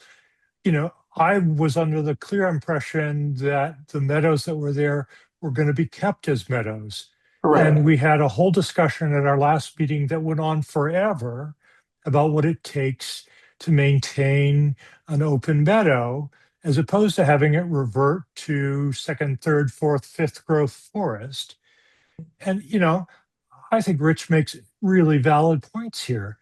I was under the clear impression that the meadows that were there were going to be kept as meadows. And we had a whole discussion at our last meeting that went on forever about what it takes to maintain an open meadow, as opposed to having it revert to second, third, fourth, fifth growth forest. And, I think Rich makes really valid points here.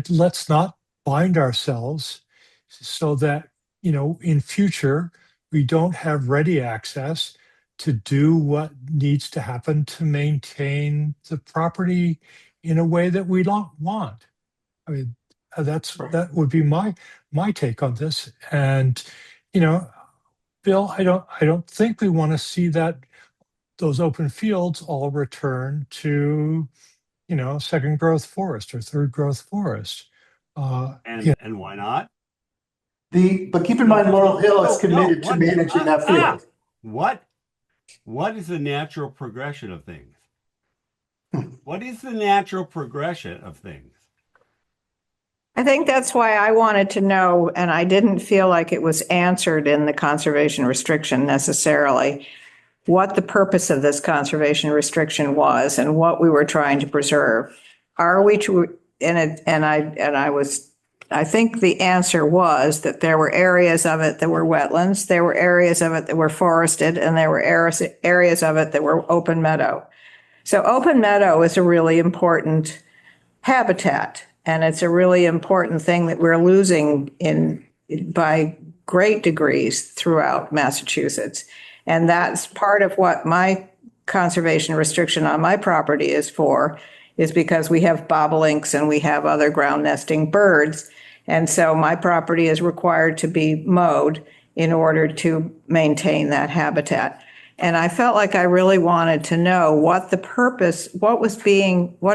Let's not bind ourselves so that, in future, we don't have ready access to do what needs to happen to maintain the property in a way that we don't want. I mean, that would be my take on this. And, Bill, I don't think we want to see those open fields all return to, second growth forest or third growth forest. And why not? But keep in mind, Laurel Hill is committed to managing that field. What is the natural progression of things? What is the natural progression of things? I think that's why I wanted to know, and I didn't feel like it was answered in the conservation restriction necessarily, what the purpose of this conservation restriction was and what we were trying to preserve. Are we to, I think the answer was that there were areas of it that were wetlands, there were areas of it that were forested, and there were areas of it that were open meadow. So open meadow is a really important habitat, and it's a really important thing that we're losing by great degrees throughout Massachusetts. And that's part of what my conservation restriction on my property is for, is because we have bobolinks and we have other ground nesting birds. And so my property is required to be mowed in order to maintain that habitat. And I felt like I really wanted to know what the purpose, what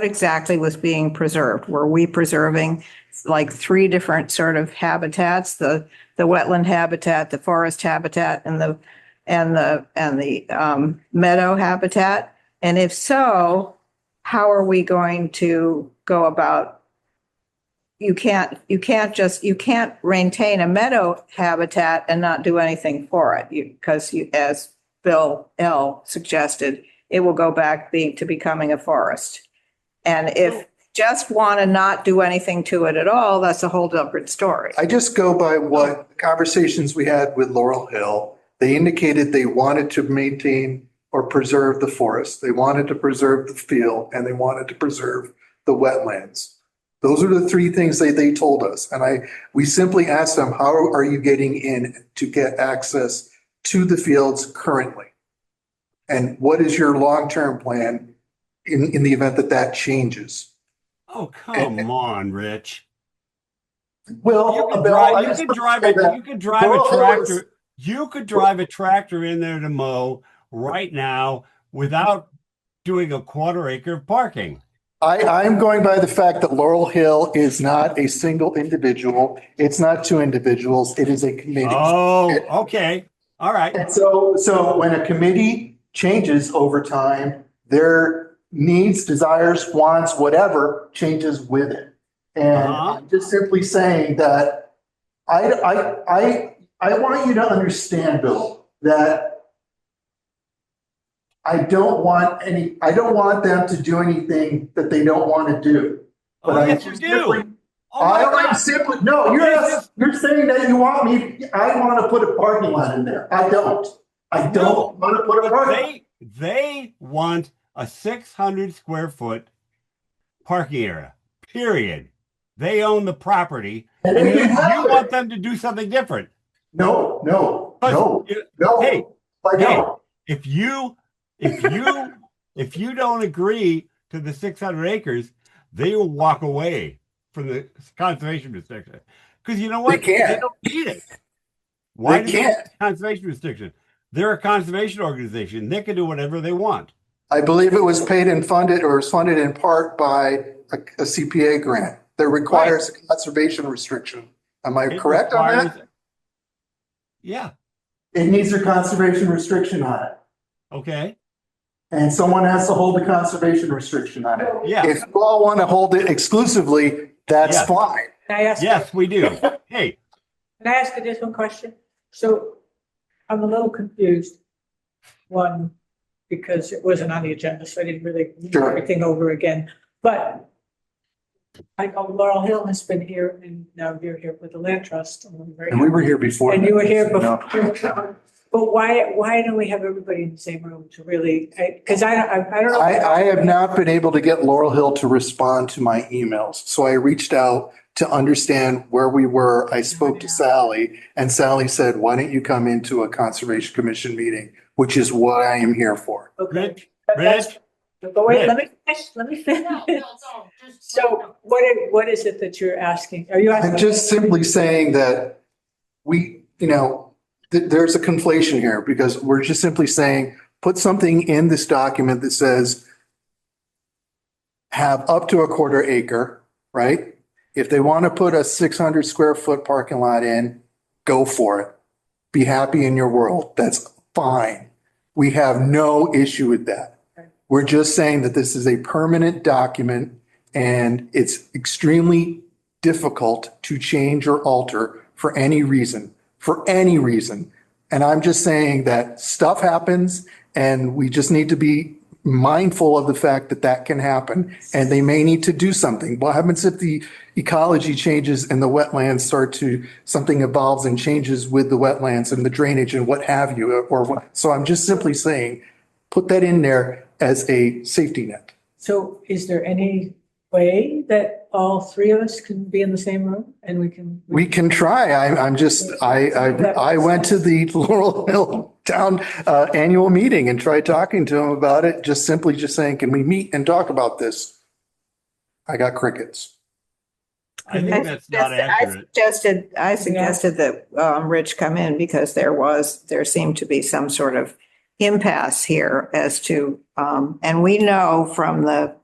exactly was being preserved. Were we preserving like three different sort of habitats, the wetland habitat, the forest habitat, and the meadow habitat? And if so, how are we going to go about? You can't maintain a meadow habitat and not do anything for it, because as Bill L. suggested, it will go back to becoming a forest. And if just want to not do anything to it at all, that's a whole different story. I just go by what conversations we had with Laurel Hill. They indicated they wanted to maintain or preserve the forest. They wanted to preserve the field, and they wanted to preserve the wetlands. Those are the three things they told us. And we simply asked them, how are you getting in to get access to the fields currently? And what is your long-term plan in the event that changes? Oh, come on, Rich. Well, You could drive a tractor in there to mow right now without doing a quarter acre of parking. I'm going by the fact that Laurel Hill is not a single individual. It's not two individuals. It is a committee. Oh, okay. All right. And so when a committee changes over time, their needs, desires, wants, whatever changes with it. And I'm just simply saying that I want you to understand, Bill, that I don't want them to do anything that they don't want to do. But yes, you do. You're saying that you want me, I want to put a parking lot in there. I don't want to put a parking lot. They want a 600 square foot parking area, period. They own the property, and you want them to do something different. No. Hey, if you don't agree to the 600 acres, they will walk away from the conservation restriction. Because you know what? They don't need it. Why do they need a conservation restriction? They're a conservation organization. They can do whatever they want. I believe it was paid and funded, or was funded in part by a CPA grant that requires a conservation restriction. Am I correct on that? Yeah. It needs a conservation restriction on it. Okay. And someone has to hold a conservation restriction on it. Yeah. If you all want to hold it exclusively, that's fine. Can I ask? Yes, we do. Hey, Can I ask you just one question? So I'm a little confused. One, because it wasn't on the agenda, so I didn't really read Sure. everything over again. But I know Laurel Hill has been here and now you're here with the land trust. And I'm very And we were happy. here before. And you were here No. before. But why don't we have everybody in the same room to really, because I don't know. I have not been able to get Laurel Hill to respond to my emails. So I reached out to understand where we were. I spoke to Sally and Sally said, why don't you come into a Conservation Commission meeting, which is what I am here for. Okay. Rich, That's- But wait, Rich. let me finish. So what is it that you're asking? Are you asking? I'm just simply saying that we, there's a conflation here because we're just simply saying, put something in this document that says have up to a quarter acre, right? If they want to put a 600 square foot parking lot in, go for it. Be happy in your world. That's fine. We have no issue with that. We're just saying that this is a permanent document and it's extremely difficult to change or alter for any reason, And I'm just saying that stuff happens and we just need to be mindful of the fact that that can happen and they may need to do something. What happens if the ecology changes and the wetlands something evolves and changes with the wetlands and the drainage and what have you, or what? So I'm just simply saying, put that in there as a safety net. So is there any way that all three of us can be in the same room and we can? We can try. I went to the Laurel Hill Town annual meeting and tried talking to him about it, just saying, can we meet and talk about this? I got crickets. I think that's not accurate. I suggested that Rich come in because there seemed to be some sort of impasse here as to, and we know from the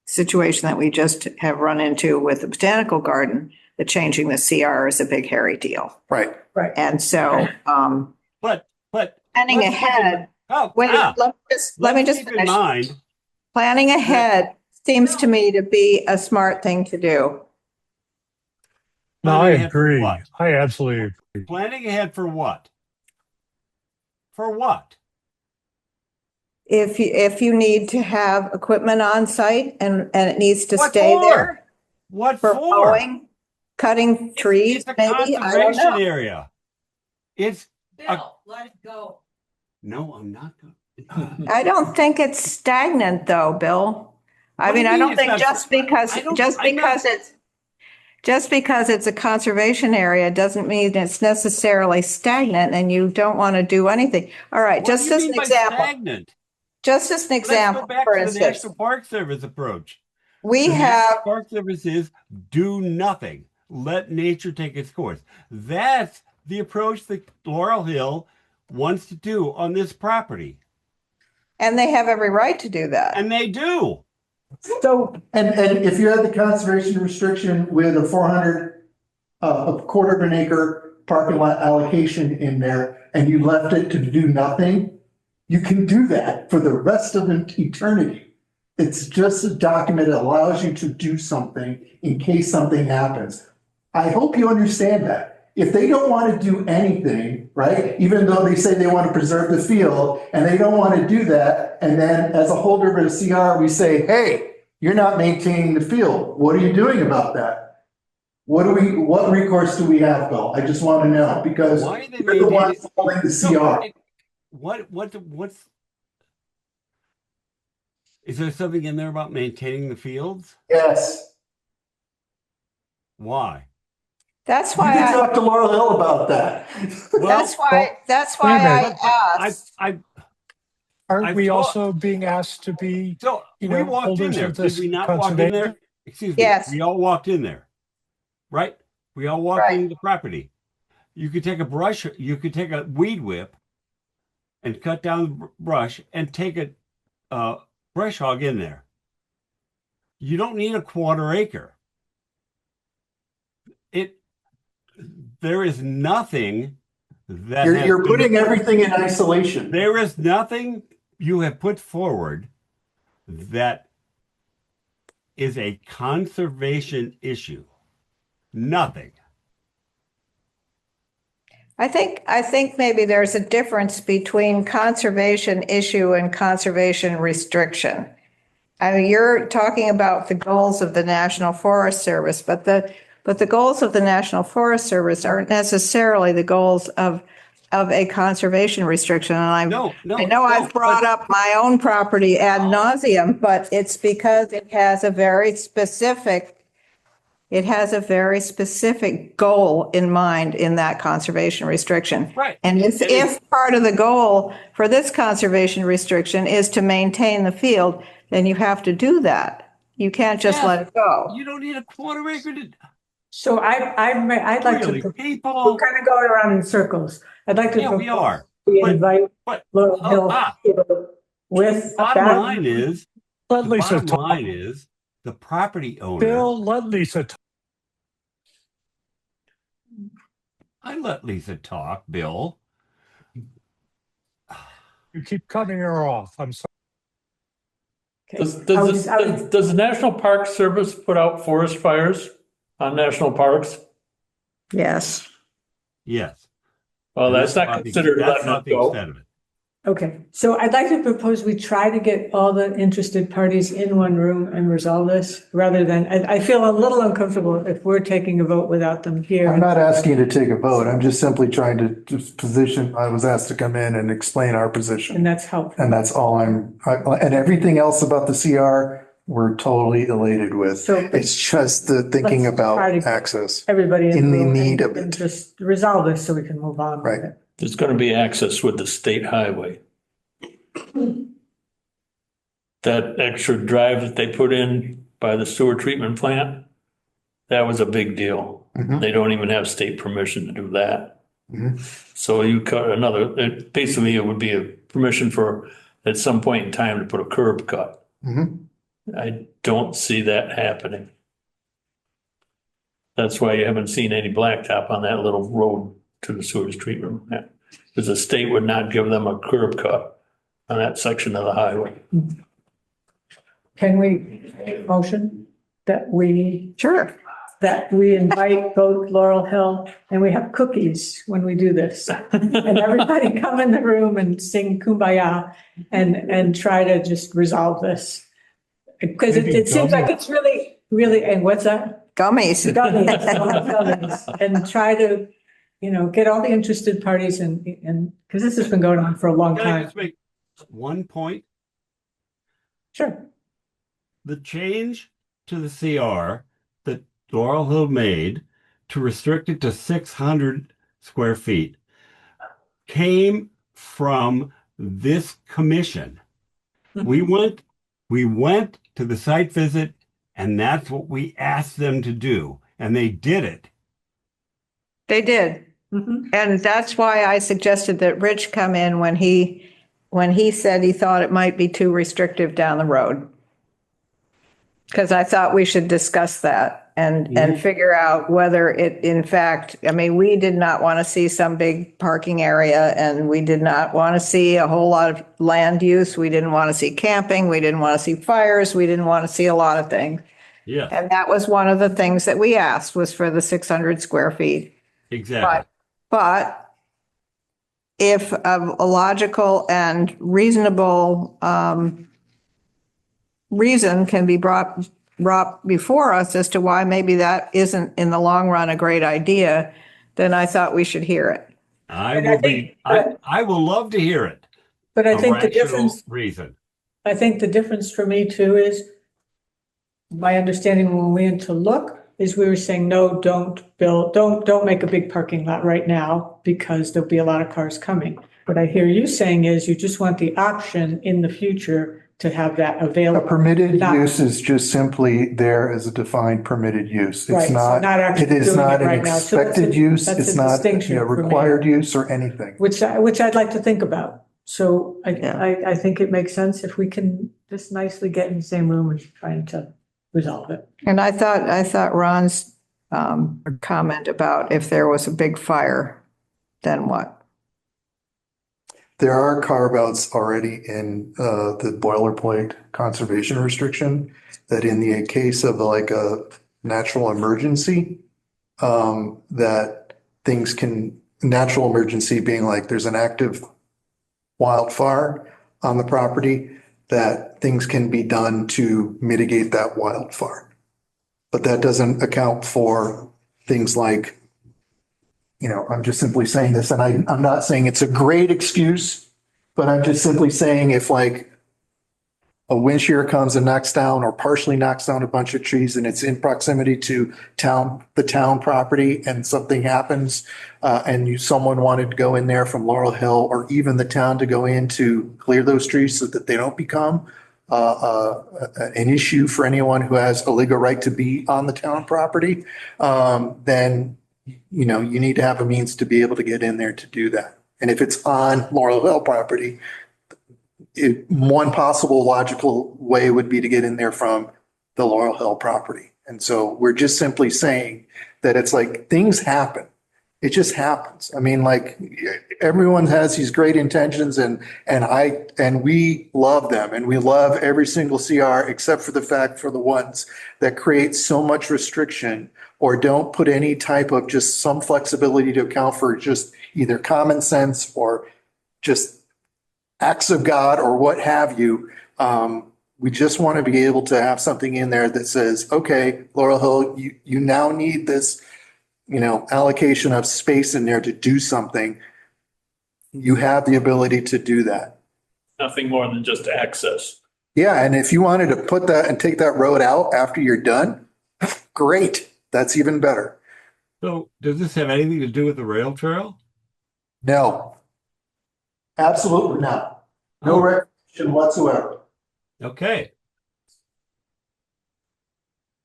situation that we just have run into with the botanical garden, that changing the CR is a big hairy deal. Right. And so, But planning let's keep in ahead, mind- Oh, wait, let me just keep in finish. mind, Planning ahead seems to me to be a smart thing to do. No, I planning ahead for agree. what? I absolutely agree. Planning ahead for what? For what? If you need to have equipment on site and it needs to What stay for? there What for for? mowing, cutting trees, It's a maybe, I don't conservation know. area. It's Bill, let it go. no, I'm not going. I don't think it's stagnant though, Bill. I What do you mean, I mean don't it's think not- just because it's a conservation area doesn't mean it's necessarily stagnant and you don't want to do anything. All right, What do just you as mean an by example, stagnant? just as an Let's example, go back for to the instance, National Park Service approach. we The National have, Park Service is do nothing. Let nature take its course. That's the approach that Laurel Hill wants to do on this property. and they have every right to do that. And they do. So, and if you had the conservation restriction with a 400, a quarter of an acre parking lot allocation in there, and you left it to do nothing, you can do that for the rest of eternity. It's just a document that allows you to do something in case something happens. I hope you understand that. If they don't want to do anything, right, even though they say they want to preserve the field and they don't want to do that, and then as a holder of a CR, we say, hey, you're not maintaining the field. What are you doing about that? What recourse do we have, Bill? I just want to know because Why are they we're the ones maintaining- holding the No, CR. what's is there something in there about maintaining the fields? Yes. Why? That's You why can I, talk to Laurel Hill about that. that's why wait a I minute. asked. Aren't I've we taught- also being asked to be, So you we know, walked in holders there. of Did this we not walk in there? conservation? Excuse me. Yes. We all walked in there, right? We all walked Right. into the property. You could take a brush, you could take a weed whip and cut down the brush and take a brush hog in there. You don't need a quarter acre. There is nothing that You're putting everything in isolation. there is nothing you have put forward that is a conservation issue. Nothing. I think maybe there's a difference between conservation issue and conservation restriction. I mean, you're talking about the goals of the National Forest Service, but the goals of the National Forest Service aren't necessarily the goals of a conservation restriction. And No, no, I know I've brought up my own property ad nauseum, but it's because it has a very specific goal in mind in that conservation restriction. Right. And if part of the goal for this conservation restriction is to maintain the field, then you have to do that. You can't just Yes. let it go. You don't need a quarter acre to, So I'd like really, to, we're people. kind of going around in circles. I'd like to. Yeah, we are. We But- invite But Laurel Hill with. bottom line is, Let the Lisa bottom talk. line is, the property owner. Bill, let Lisa talk. I let Lisa talk, Bill. You keep cutting her off. I'm sorry. Does the National Park Service put out forest fires on national parks? Yes. Yes. Well, that's not considered That's letting not it the go. extent of it. Okay, so I'd like to propose we try to get all the interested parties in one room and resolve this rather than, I feel a little uncomfortable if we're taking a vote without them here. I'm not asking you to take a vote. I'm just simply trying to just position, I was asked to come in and explain our position. And that's helpful. And that's all and everything else about the CR, we're totally elated with. So- It's just the thinking Let's about try to- access. Everybody in the room need and- of and it. just resolve this so we can move on. with Right. it. There's going to be access with the state highway. That extra drive that they put in by the sewer treatment plant, that was a big deal. Mhm. They don't even have state permission to do that. Mhm. So you cut basically it would be a permission for, at some point in time, to put a curb cut. Mhm. I don't see that happening. That's why you haven't seen any blacktop on that little road to the sewage treatment plant. Because the state would not give them a curb cut on that section of the highway. Can we make a motion that Sure. we invite both Laurel Hill and we have cookies when we do this? And everybody come in the room and sing Kumbaya and try to just resolve this. Because Maybe it seems like gummy. it's really, and what's that? Gummies. Gummies. And try to, get all the interested parties and, because this has been going on for a long Can I time. just make one point? Sure. The change to the CR that Laurel Hill made to restrict it to 600 square feet came from this commission. We went to the site visit, and that's what we asked them to do, and they did it. They did. Mhm. And that's why I suggested that Rich come in when he said he thought it might be too restrictive down the road. Because I thought we should discuss that and figure out whether it, in fact, I mean, we did not want to see some big parking area and we did not want to see a whole lot of land use. We didn't want to see camping. We didn't want to see fires. We didn't want to see a lot of things. Yes, And that was one of the things that we asked was for the 600 square feet. exactly. But if a logical and reasonable reason can be brought before us as to why maybe that isn't in the long run a great idea, then I thought we should hear it. I will love to hear it. But I A think the rational difference, reason. for me too is my understanding when we went to look is we were saying, no, don't build, don't make a big parking lot right now because there'll be a lot of cars coming. What I hear you saying is you just want the option in the future to have that A available. permitted Not- use is just simply there as a defined permitted use. Right, It's so not, not actually it is doing not it an right now. So that's expected a- use. that's It's a not distinction for me. required use or anything. Which I'd like to think about. So Yeah. I think it makes sense if we can just nicely get in the same room and trying to resolve it. And I thought Ron's comment about if there was a big fire, then what? There are carve-outs already in the boilerplate conservation restriction that in the case of like a natural emergency, that things can, natural emergency being like there's an active wildfire on the property, that things can be done to mitigate that wildfire. But that doesn't account for things like, I'm just simply saying this, and I'm not saying it's a great excuse, but I'm just simply saying if like a wind shear comes and knocks down or partially knocks down a bunch of trees and it's in proximity to the town property and something happens, and someone wanted to go in there from Laurel Hill or even the town to go in to clear those trees so that they don't become an issue for anyone who has a legal right to be on the town property, then, you need to have a means to be able to get in there to do that. And if it's on Laurel Hill property, one possible logical way would be to get in there from the Laurel Hill property. And so we're just simply saying that it's like things happen. It just happens. I mean, like everyone has these great intentions and we love them and we love every single CR except for the fact for the ones that create so much restriction or don't put any type of just some flexibility to account for just either common sense or just acts of God or what have you. We just want to be able to have something in there that says, okay, Laurel Hill, you now need this, allocation of space in there to do something. You have the ability to do that. Nothing more than just access. Yeah. And if you wanted to put that and take that road out after you're done, great. That's even better. So does this have anything to do with the rail trail? No. Absolutely not. No recognition whatsoever. Okay.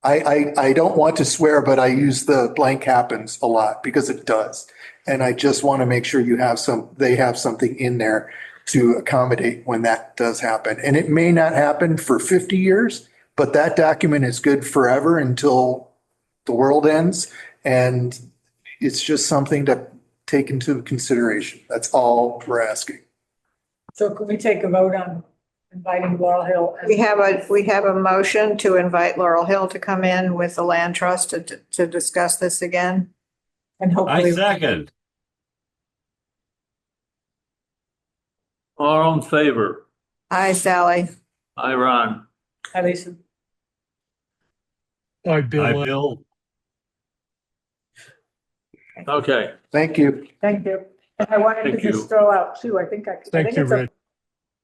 I don't want to swear, but I use the blank happens a lot because it does. And I just want to make sure they have something in there to accommodate when that does happen. And it may not happen for 50 years, but that document is good forever until the world ends. And it's just something to take into consideration. That's all we're asking. So can we take a vote on inviting Laurel Hill? We have a motion to invite Laurel Hill to come in with the land trust to discuss this again. And I hopefully. second. All in favor? Hi, Sally. Hi, Ron. Hi, Lisa. Hi, Hi, Bill. Bill. Okay. Thank you. Thank you. And I wanted to Thank you. just throw out too, I think Thank you, it's okay. Rick.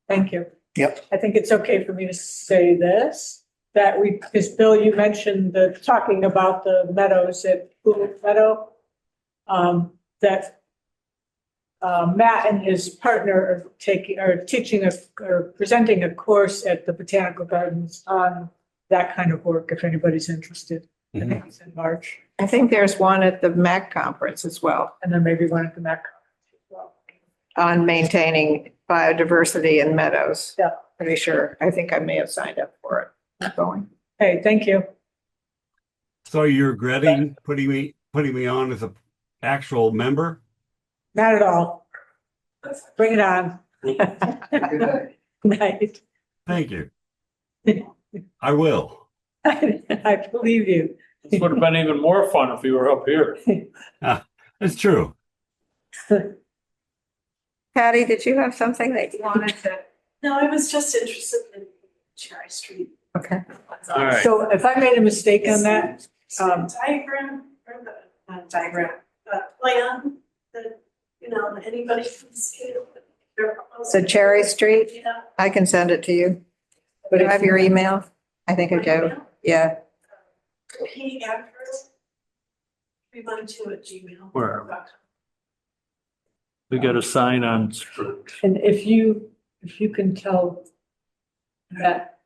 Thank you. Yep. I think it's okay for me to say this, because Bill, you mentioned talking about the meadows at Blue Meadow. That Matt and his partner are presenting a course at the Botanical Gardens on that kind of work, if anybody's interested. I think it's in March, I think there's one at the MAC conference as well and then maybe one at the Met Conference as well. on maintaining biodiversity in meadows. Yeah. Pretty sure. I think I may have signed up for it. I'm going. Hey, thank you. So you're regretting putting me on as an actual member? Not at all. Bring it on. Night. Thank you. I will. I believe you. This would have been even more fun if you were up here. That's true. Patty, did you have something that you wanted to? No, I was just interested in Cherry Street. Okay. All right. So if I made a mistake on that, Diagram or not diagram, plan that, anybody can see. So Cherry Street, Yeah. I can send it to you. but Do you if have your email? I think I do. Yeah. P. Andrew. 312@gmail.com. Where? We got a sign on. and if you can tell that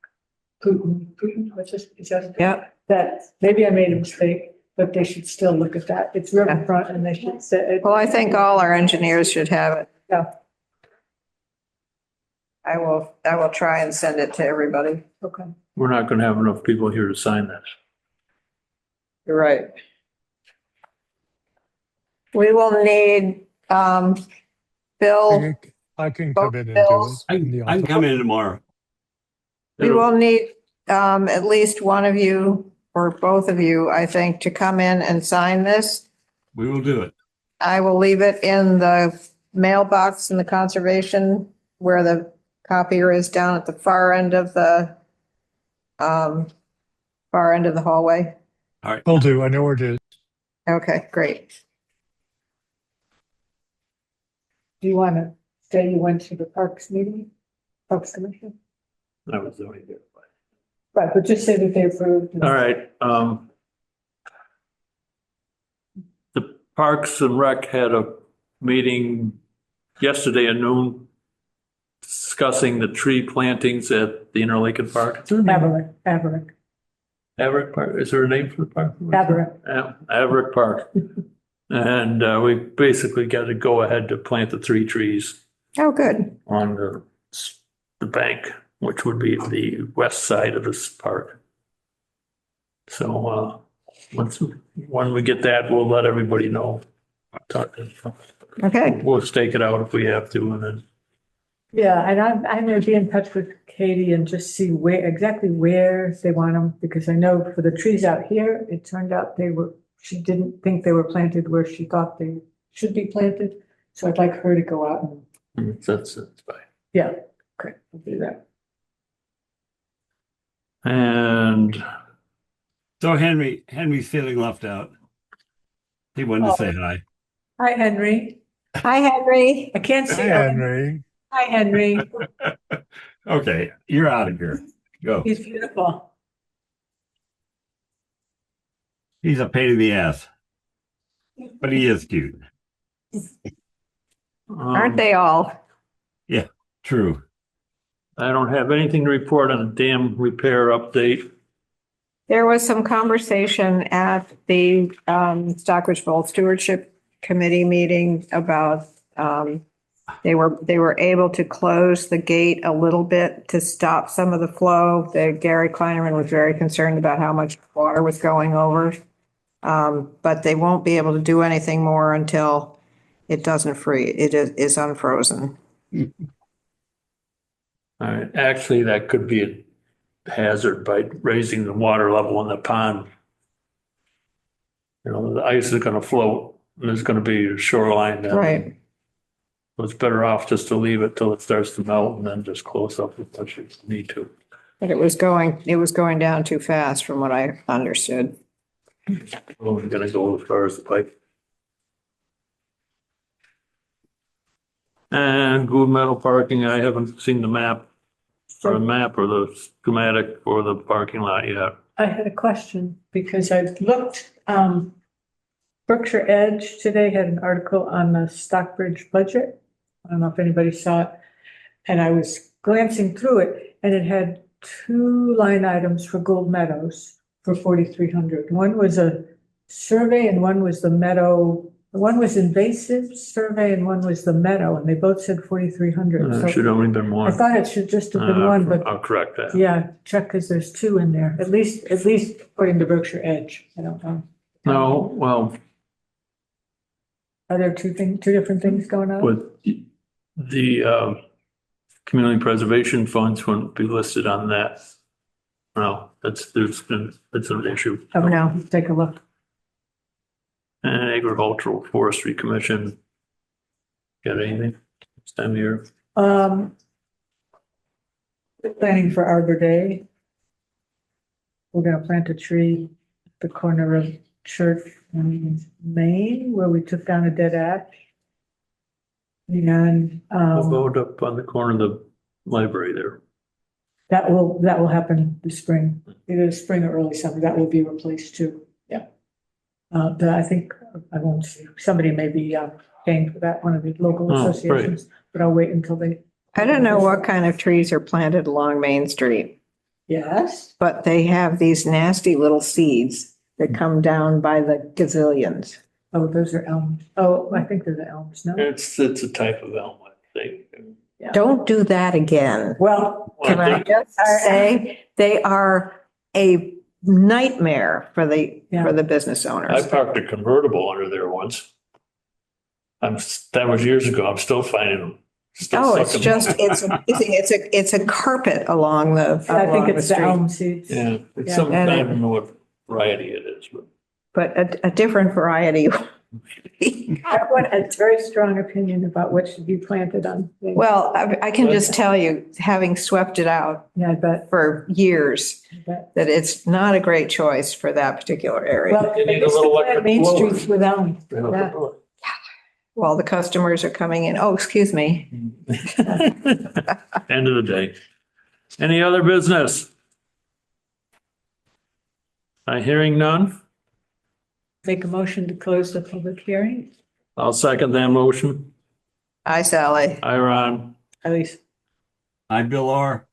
Putin, what's this, is that? Yeah. That maybe I made a mistake, but they should still look at that. It's riverfront and they should say it. Well, I think all our engineers should have it. Yeah. I will try and send it to everybody. Okay. We're not going to have enough people here to sign this. You're right. We will need, Bill, I can come in and do it. Bills. in the I can office. come in tomorrow. we will need, at least one of you or both of you, I think, to come in and sign this. We will do it. I will leave it in the mailbox in the conservation where the copier is down at the far end of the hallway. All right. Will do. I know where it is. Okay, great. Do you want to say you went to the Parks meeting? Parks Commission? I was doing it. Right, but just say that they approved. All right, the Parks and Rec had a meeting yesterday at noon discussing the tree plantings at the Interlaken Park. Is there a name? Averitt. Averitt Park, is there a name for the park? Averitt. Averitt Park. And we basically got to go ahead to plant the 3 trees Oh, good. on the bank, which would be the west side of this park. So, when we get that, we'll let everybody know. Okay. We'll stake it out if we have to, and then, Yeah, and I'm going to be in touch with Katie and just see exactly where they want them, because I know for the trees out here, it turned out she didn't think they were planted where she thought they should be planted. So I'd like her to go out and, that's fine. yeah, okay, I'll do that. And So Henry's feeling left out. He wanted to say hi. Hi, Henry. Hi, Henry. I can't see Hey, him. Henry. Hi, Henry. Okay, you're out of here. Go. He's beautiful. He's a pain in the ass, but he is cute. Aren't they all? True. I don't have anything to report on the dam repair update. There was some conversation at the Stockbridge Bowl Stewardship Committee meeting about they were able to close the gate a little bit to stop some of the flow. Gary Kleinerman was very concerned about how much water was going over. But they won't be able to do anything more until it doesn't freeze. It is unfrozen. All right, actually, that could be a hazard by raising the water level in the pond. You know, the ice is gonna float, and there's gonna be a shoreline then. Right. So it's better off just to leave it till it starts to melt and then just close up as much as you need to. But it was going down too fast from what I understood. We're gonna go as far as the pipe. And Gould Meadow parking, I haven't seen the map or the schematic for the parking lot yet. I had a question because I've looked, Berkshire Edge today had an article on the Stockbridge budget. I don't know if anybody saw it. And I was glancing through it and it had 2 line items for Gould Meadows for 4,300. One was a survey and one was the meadow. One was invasive survey and one was the meadow, and they both said 4,300. It So should only been I one. thought it should just have been one, but I'll correct that. yeah, check because there's 2 in there, at least according to Berkshire Edge. I don't know. No, well, Are there 2 different things going on? with the community preservation funds wouldn't be listed on that. No, it's an issue. Oh, no, let's take a look. And Agricultural Forestry Commission. Got anything this time of year? Planning for Arbor Day. We're gonna plant a tree at the corner of Church and Main where we took down a dead ash. And The vote up on the corner of the library there. that will happen this spring, either spring or early summer. That will be replaced too. Yeah. I think I won't see. Somebody may be paying for that, one of the local Oh, right. associations, but I'll wait until they. I don't know what kind of trees are planted along Main Street, Yes. but they have these nasty little seeds that come down by the gazillions. Oh, those are elms. Oh, I think they're the elms. No. It's a type of elm, I think. Don't do that again. Well, Well, Can I just say, they are a nightmare for the business I owners. parked a convertible under there once. That was years ago. I'm still finding them. Still Oh, it's sucking just, them. it's a carpet along the, I think along the it's the street. elm seeds. Yeah, it's Yeah. some, I And don't know what variety it is, but But a different variety Everyone has very strong opinion about what should be planted on things. Well, I can just tell you, having swept it out Yeah, I bet, for years, I bet. that it's not a great choice for that particular area. Well, You they need a used to little plant electric Main blower. Streets with elm. Yeah. While the customers are coming in. Oh, excuse me. End of the day. Any other business? I'm hearing none. Make a motion to close the public hearing, I'll second that motion. Hi, Sally. Hi, Ron. at least. I'm Bill R.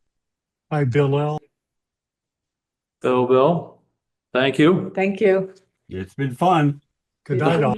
Hi, Bill L. Bill. Thank you. Thank you. It's been fun. Good night, all.